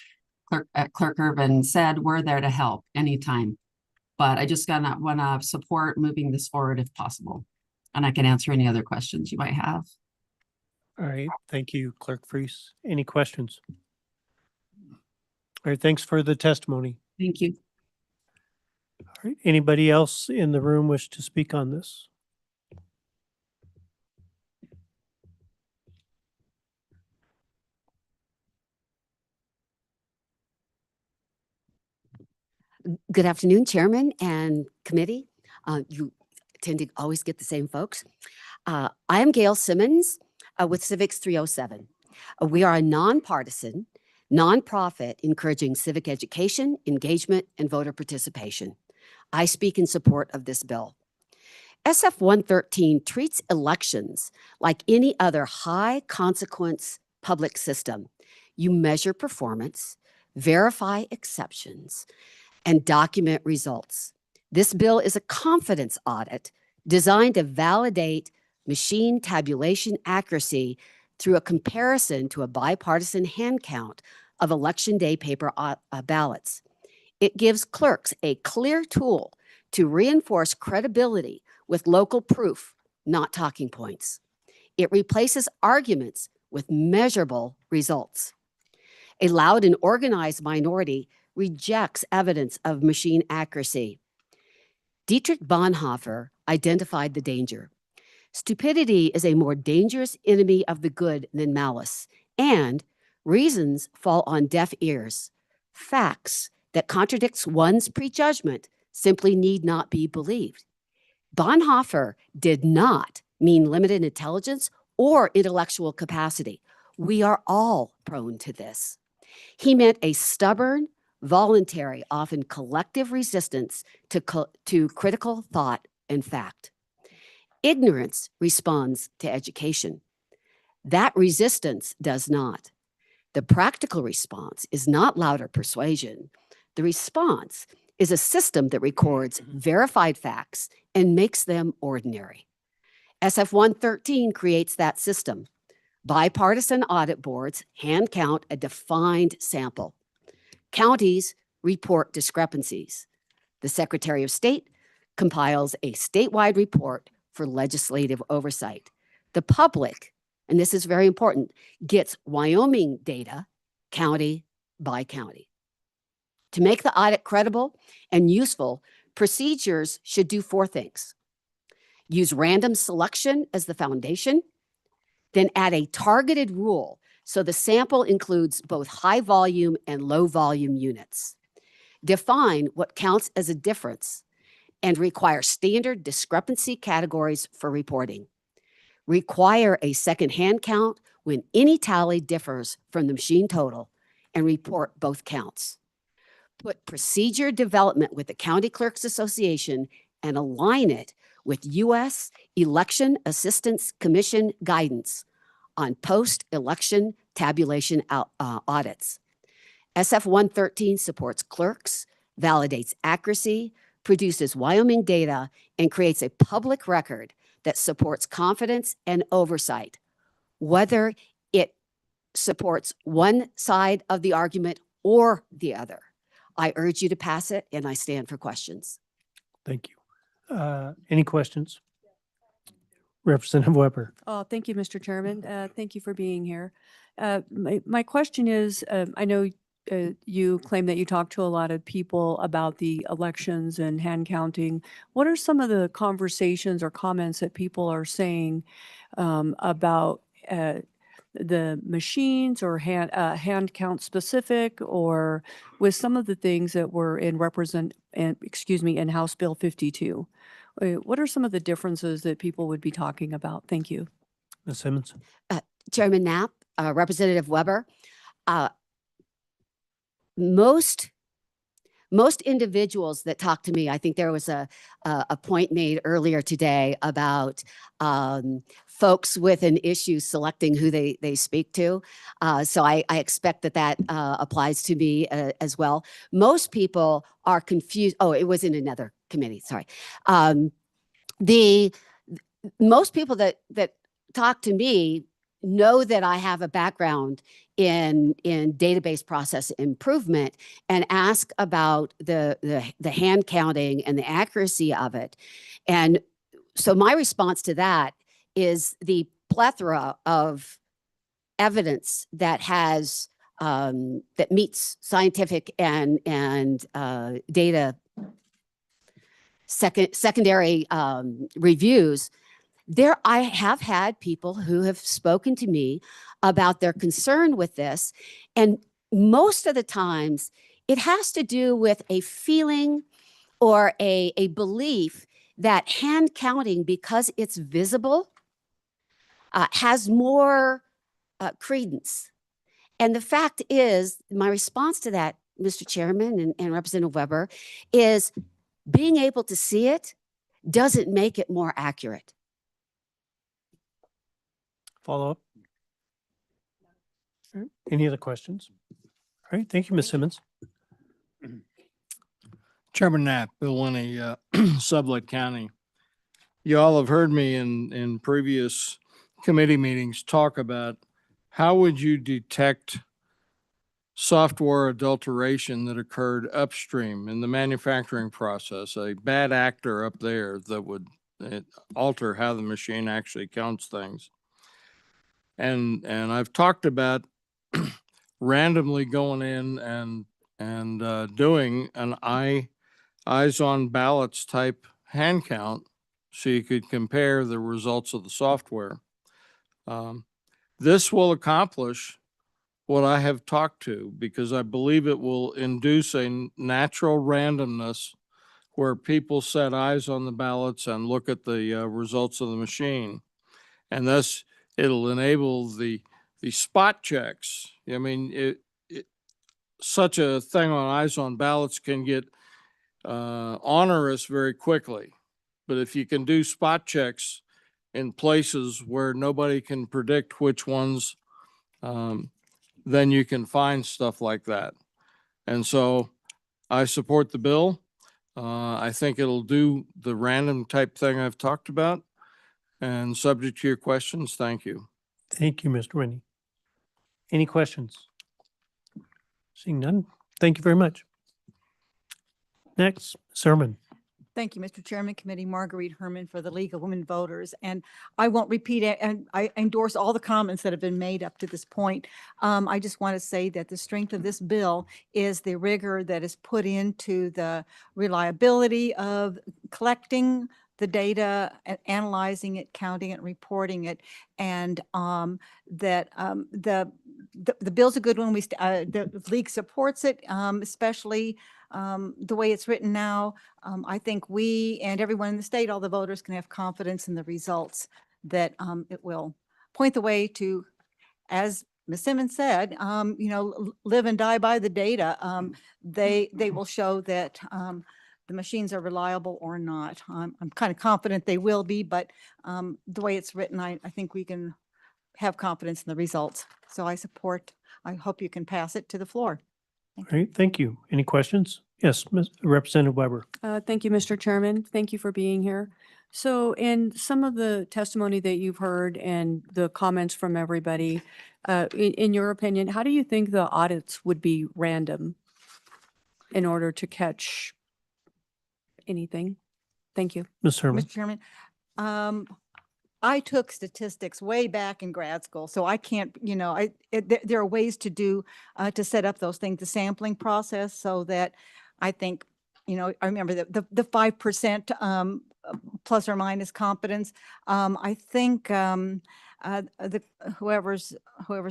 Clerk Irvin said, we're there to help anytime. But I just want to support moving this forward if possible. And I can answer any other questions you might have.
All right, thank you, Clerk Freese. Any questions? All right, thanks for the testimony.
Thank you.
All right, anybody else in the room wish to speak on this?
Good afternoon, Chairman and committee. You tend to always get the same folks. I am Gail Simmons with Civics 307. We are a nonpartisan, nonprofit encouraging civic education, engagement, and voter participation. I speak in support of this bill. SF 113 treats elections like any other high consequence public system. You measure performance, verify exceptions, and document results. This bill is a confidence audit designed to validate machine tabulation accuracy through a comparison to a bipartisan hand count of Election Day paper ballots. It gives clerks a clear tool to reinforce credibility with local proof, not talking points. It replaces arguments with measurable results. A loud and organized minority rejects evidence of machine accuracy. Dietrich Bonhoeffer identified the danger. Stupidity is a more dangerous enemy of the good than malice, and reasons fall on deaf ears. Facts that contradicts one's prejudgment simply need not be believed. Bonhoeffer did not mean limited intelligence or intellectual capacity. We are all prone to this. He meant a stubborn, voluntary, often collective resistance to critical thought and fact. Ignorance responds to education. That resistance does not. The practical response is not louder persuasion. The response is a system that records verified facts and makes them ordinary. SF 113 creates that system. Bipartisan audit boards hand count a defined sample. Counties report discrepancies. The Secretary of State compiles a statewide report for legislative oversight. The public, and this is very important, gets Wyoming data county by county. To make the audit credible and useful, procedures should do 4 things. Use random selection as the foundation, then add a targeted rule so the sample includes both high volume and low volume units. Define what counts as a difference and require standard discrepancy categories for reporting. Require a second hand count when any tally differs from the machine total and report both counts. Put procedure development with the County Clerks Association and align it with U.S. Election Assistance Commission guidance on post-election tabulation audits. SF 113 supports clerks, validates accuracy, produces Wyoming data, and creates a public record that supports confidence and oversight, whether it supports one side of the argument or the other. I urge you to pass it, and I stand for questions.
Thank you. Any questions? Representative Weber.
Oh, thank you, Mr. Chairman. Thank you for being here. My question is, I know you claim that you talk to a lot of people about the elections and hand counting. What are some of the conversations or comments that people are saying about the machines or hand count specific, or with some of the things that were in in House Bill 52? What are some of the differences that people would be talking about? Thank you.
Ms. Simmons.
Chairman Knapp, Representative Weber, most individuals that talk to me, I think there was a point made earlier today about folks with an issue selecting who they speak to. So I expect that applies to me as well. Most people are confused. Oh, it was in another committee. Sorry. Most people that talk to me know that I have a background in database process improvement and ask about the hand counting and the accuracy of it. And so my response to that is the plethora of evidence that has that meets scientific and data secondary reviews. There, I have had people who have spoken to me about their concern with this. And most of the times it has to do with a feeling or a belief that hand counting, because it's visible, has more credence. And the fact is, my response to that, Mr. Chairman and Representative Weber, is being able to see it doesn't make it more accurate.
Follow up? All right. Any other questions? All right, thank you, Ms. Simmons.
Chairman Knapp, Bill Winnie, Sublette County. You all have heard me in previous committee meetings talk about how would you detect software adulteration that occurred upstream in the manufacturing process, a bad actor up there that would alter how the machine actually counts things. And I've talked about randomly going in and doing an eyes on ballots type hand count so you could compare the results of the software. This will accomplish what I have talked to, because I believe it will induce a natural randomness where people set eyes on the ballots and look at the results of the machine. And thus it'll enable the spot checks. I mean, such a thing on eyes on ballots can get onerous very quickly. But if you can do spot checks in places where nobody can predict which ones, then you can find stuff like that. And so I support the bill. I think it'll do the random type thing I've talked about. And subject to your questions, thank you.
Thank you, Mr. Winnie. Any questions? Seeing none, thank you very much. Next, Sermon.
Thank you, Mr. Chairman, Committee. Marguerite Herman for the League of Women Voters. And I won't repeat it, and I endorse all the comments that have been made up to this point. I just want to say that the strength of this bill is the rigor that is put into the reliability of collecting the data, analyzing it, counting it, reporting it, and that the bill's a good one. The league supports it, especially the way it's written now. I think we and everyone in the state, all the voters, can have confidence in the results, that it will point the way to, as Ms. Simmons said, live and die by the data. They will show that the machines are reliable or not. I'm kind of confident they will be, but the way it's written, I think we can have confidence in the results. So I hope you can pass it to the floor.
All right, thank you. Any questions? Yes, Representative Weber.
Thank you, Mr. Chairman. Thank you for being here. So in some of the testimony that you've heard and the comments from everybody, in your opinion, how do you think the audits would be random in order to catch anything? Thank you.
Ms. Herman.
Mr. Chairman, I took statistics way back in grad school, so I can't, there are ways to set up those things, the sampling process, so that I think, I remember the 5% plus or minus confidence. I think whoever's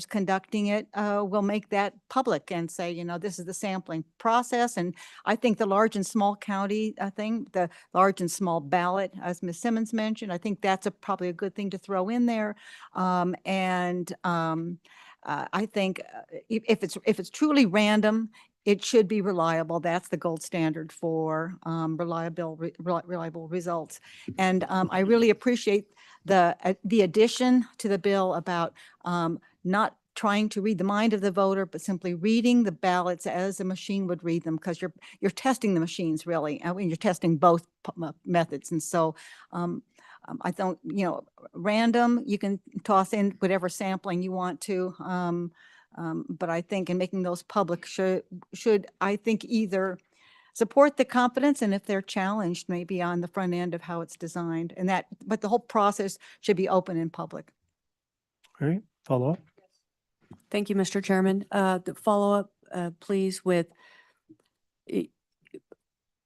conducting it will make that public and say, this is the sampling process. And I think the large and small county thing, the large and small ballot, as Ms. Simmons mentioned, I think that's probably a good thing to throw in there. I think if it's truly random, it should be reliable. That's the gold standard for reliable results. And I really appreciate the addition to the bill about not trying to read the mind of the voter, but simply reading the ballots as the machine would read them, because you're testing the machines really. I mean, you're testing both methods. And so I don't, random, you can toss in whatever sampling you want to. But I think in making those public should I think either support the confidence, and if they're challenged, maybe on the front end of how it's designed, but the whole process should be open and public.
All right, follow up.
Thank you, Mr. Chairman. The follow-up, please, with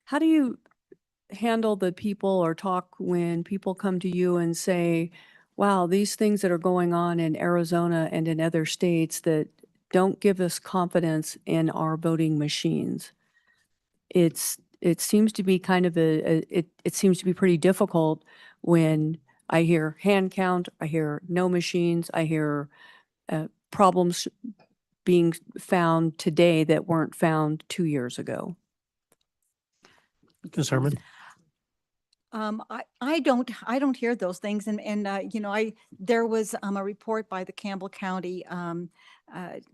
how do you handle the people or talk when people come to you and say, wow, these things that are going on in Arizona and in other states that don't give us confidence in our voting machines? It seems to be kind of it seems to be pretty difficult when I hear hand count, I hear no machines, I hear problems being found today that weren't found 2 years ago.
Ms. Harmon?
I don't hear those things. There was a report by the Campbell County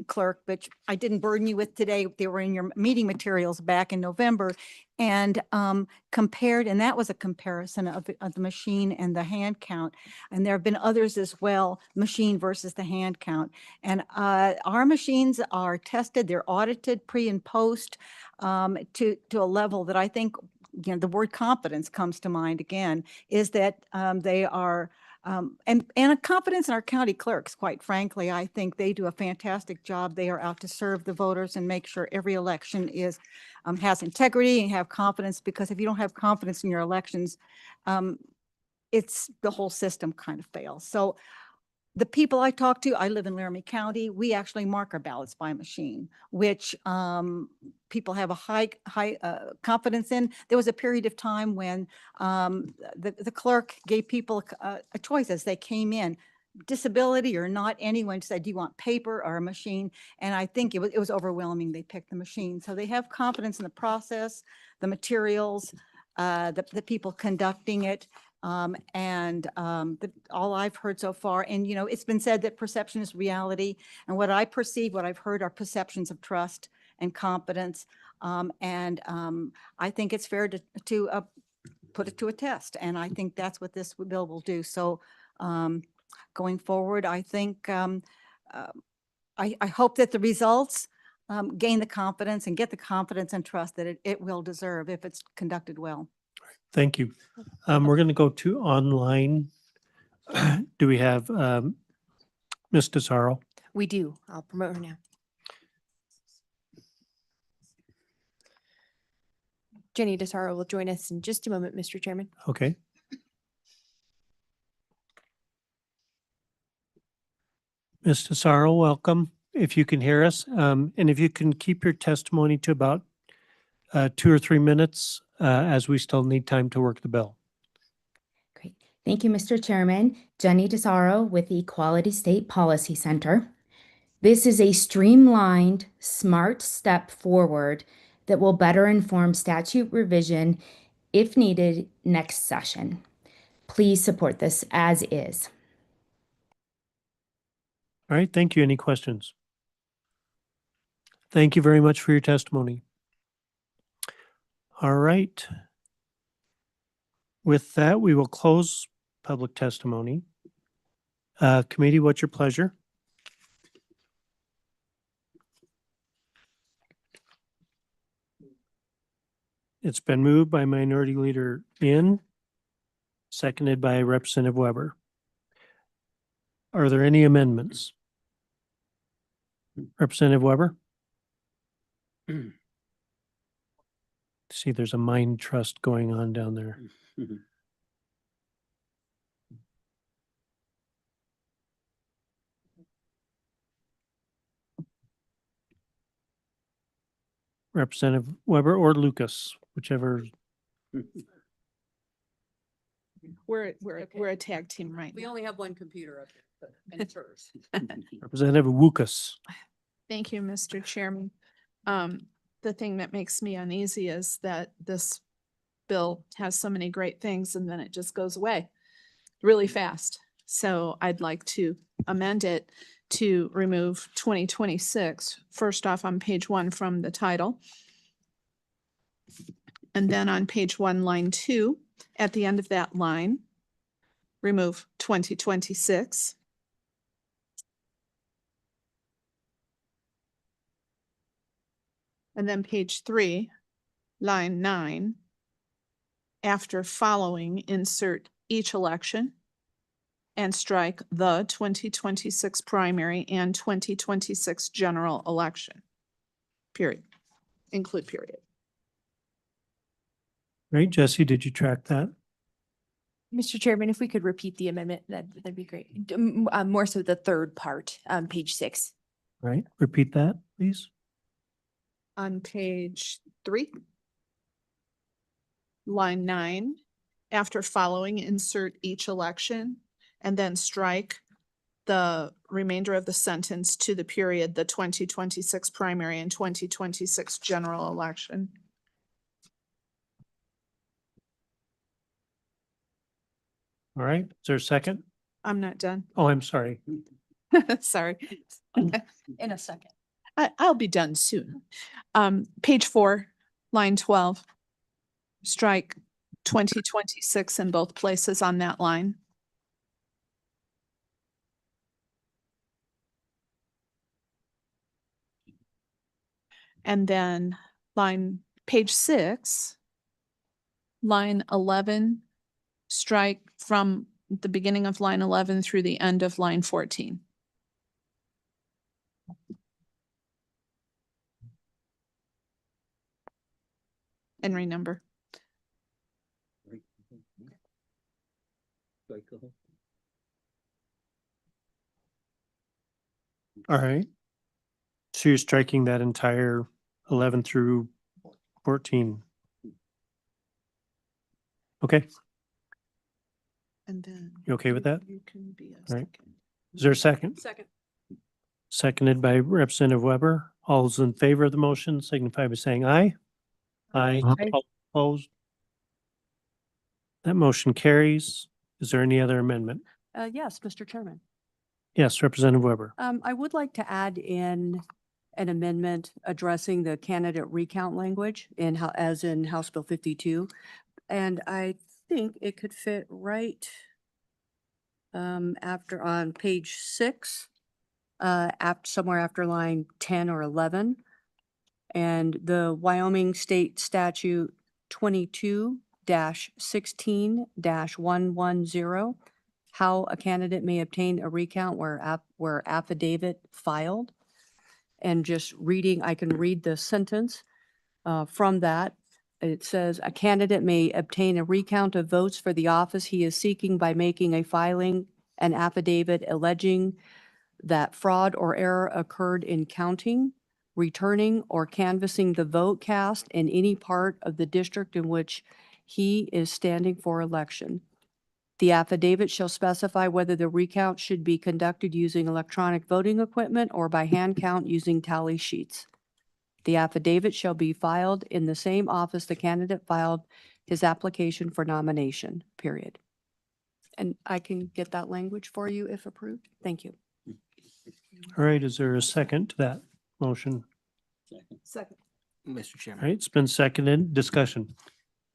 clerk, which I didn't burden you with today. They were in your meeting materials back in November, and compared, and that was a comparison of the machine and the hand count. And there have been others as well, machine versus the hand count. And our machines are tested, they're audited pre and post to a level that I think, the word confidence comes to mind again, is that they are, and a confidence in our county clerks, quite frankly. I think they do a fantastic job. They are out to serve the voters and make sure every election has integrity and have confidence, because if you don't have confidence in your elections, it's the whole system kind of fails. So the people I talk to, I live in Laramie County, we actually mark our ballots by machine, which people have a high confidence in. There was a period of time when the clerk gave people a choice as they came in, disability or not. Anyone said, do you want paper or a machine? And I think it was overwhelming. They picked the machine. So they have confidence in the process, the materials, the people conducting it. All I've heard so far, and it's been said that perception is reality, and what I perceive, what I've heard are perceptions of trust and confidence, I think it's fair to put it to a test, and I think that's what this bill will do. So going forward, I think I hope that the results gain the confidence and get the confidence and trust that it will deserve if it's conducted well.
Thank you. We're going to go to online. Do we have Ms. DeSaro?
We do. I'll promote her now. Jenny DeSaro will join us in just a moment, Mr. Chairman.
Okay. Ms. DeSaro, welcome. If you can hear us, and if you can keep your testimony to about 2 or 3 minutes, as we still need time to work the bill.
Great. Thank you, Mr. Chairman. Jenny DeSaro with the Equality State Policy Center. This is a streamlined, smart step forward that will better inform statute revision if needed next session. Please support this as is.
All right, thank you. Any questions? Thank you very much for your testimony. All right. With that, we will close public testimony. Committee, what's your pleasure? It's been moved by Minority Leader In, seconded by Representative Weber. Are there any amendments? Representative Weber? See, there's a mind trust going on down there. Representative Weber or Lucas, whichever.
We're a tag team right
We
now.
only have one computer up here, and it's hers.
Representative Wukas.
Thank you, Mr. Chairman. The thing that makes me uneasy is that this bill has so many great things and then it just goes away really fast. So I'd like to amend it to remove 2026, first off on page 1 from the title. And then on page 1, line 2, at the end of that line, remove 2026. And then page 3, line 9, after following, insert each election and strike the 2026 primary and 2026 general election. Period. Include period.
Right, Jesse, did you track that?
Mr. Chairman, if we could repeat the amendment, that'd be great. More so the third part, page 6.
Right, repeat that, please.
On page 3, line 9, after following, insert each election and then strike the remainder of the sentence to the period, the 2026 primary and 2026 general election.
All right, is there a second?
I'm not done.
Oh, I'm sorry.
Sorry.
In a second.
I'll be done soon. Page 4, line 12. Strike 2026 in both places on that line. And then page 6, line 11, strike from the beginning of line 11 through the end of line 14. And renumber.
All right. So you're striking that entire 11 through 14. Okay,
And then.
you okay with that?
You can be a
All right.
second.
Is there a second?
Second.
Seconded by Representative Weber. All those in favor of the motion signify by saying aye. Aye.
Aye.
All opposed? That motion carries. Is there any other amendment?
Yes, Mr. Chairman.
Yes, Representative Weber.
I would like to add in an amendment addressing the candidate recount language as in House Bill 52. And I think it could fit right after on page 6, somewhere after line 10 or 11. And the Wyoming State Statute 22-16-110, how a candidate may obtain a recount where affidavit filed. And just reading, I can read the sentence from that. It says, a candidate may obtain a recount of votes for the office he is seeking by making a filing, an affidavit alleging that fraud or error occurred in counting, returning, or canvassing the vote cast in any part of the district in which he is standing for election. The affidavit shall specify whether the recount should be conducted using electronic voting equipment or by hand count using tally sheets. The affidavit shall be filed in the same office the candidate filed his application for nomination, period. And I can get that language for you if approved. Thank you.
All right, is there a second to that motion?
Second. Mr.
All
Chairman.
right, it's been seconded. Discussion.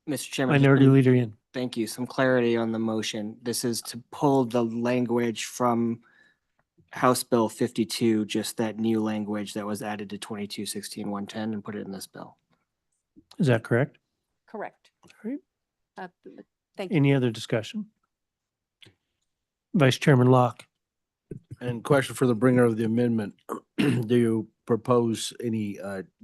Mr. Chairman.
Minority Leader Ian.
Thank you. Some clarity on the motion. This is to pull the language from House Bill 52, just that new language that was added to 22-16-110 and put it in this bill.
Is that correct?
Correct.
All right.
Thank you.
Any other discussion? Vice Chairman Locke.
And question for the bringer of the amendment. Do you propose any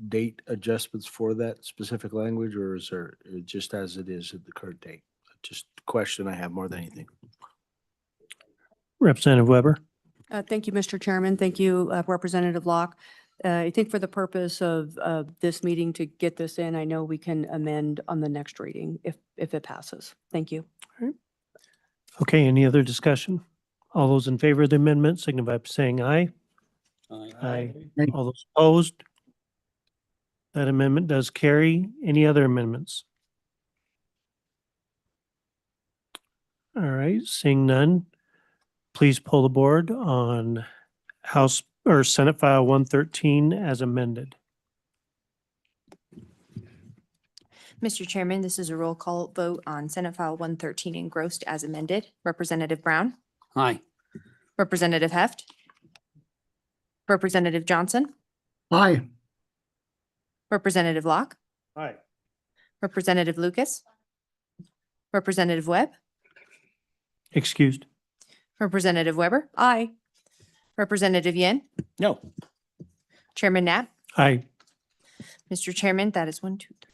date adjustments for that specific language, or is there just as it is at the current date? Just a question I have more than anything.
Representative Weber.
Thank you, Mr. Chairman. Thank you, Representative Locke. I think for the purpose of this meeting to get this in, I know we can amend on the next reading if it passes. Thank you.
Okay, any other discussion? All those in favor of the amendment signify by saying aye. Aye. All those opposed? That amendment does carry. Any other amendments? All right, seeing none, please pull the board on House or Senate File 113 as amended.
Mr. Chairman, this is a roll call vote on Senate File 113 engrossed as amended. Representative Brown,
Aye.
Representative Heft, Representative Johnson,
Aye.
Representative Locke,
Aye.
Representative Lucas, Representative Webb,
Excused.
Representative Weber. Aye. Representative Yen,
No.
Chairman Knapp.
Aye.
Mr. Chairman, that is 1, 2, 3.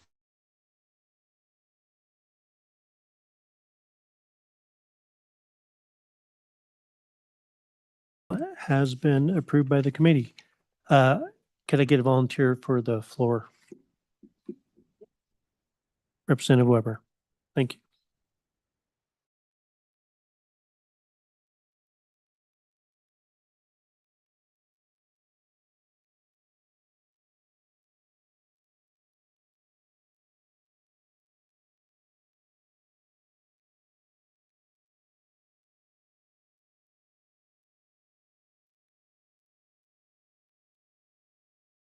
Has been approved by the committee. Can I get a volunteer for the floor? Representative Weber. Thank you.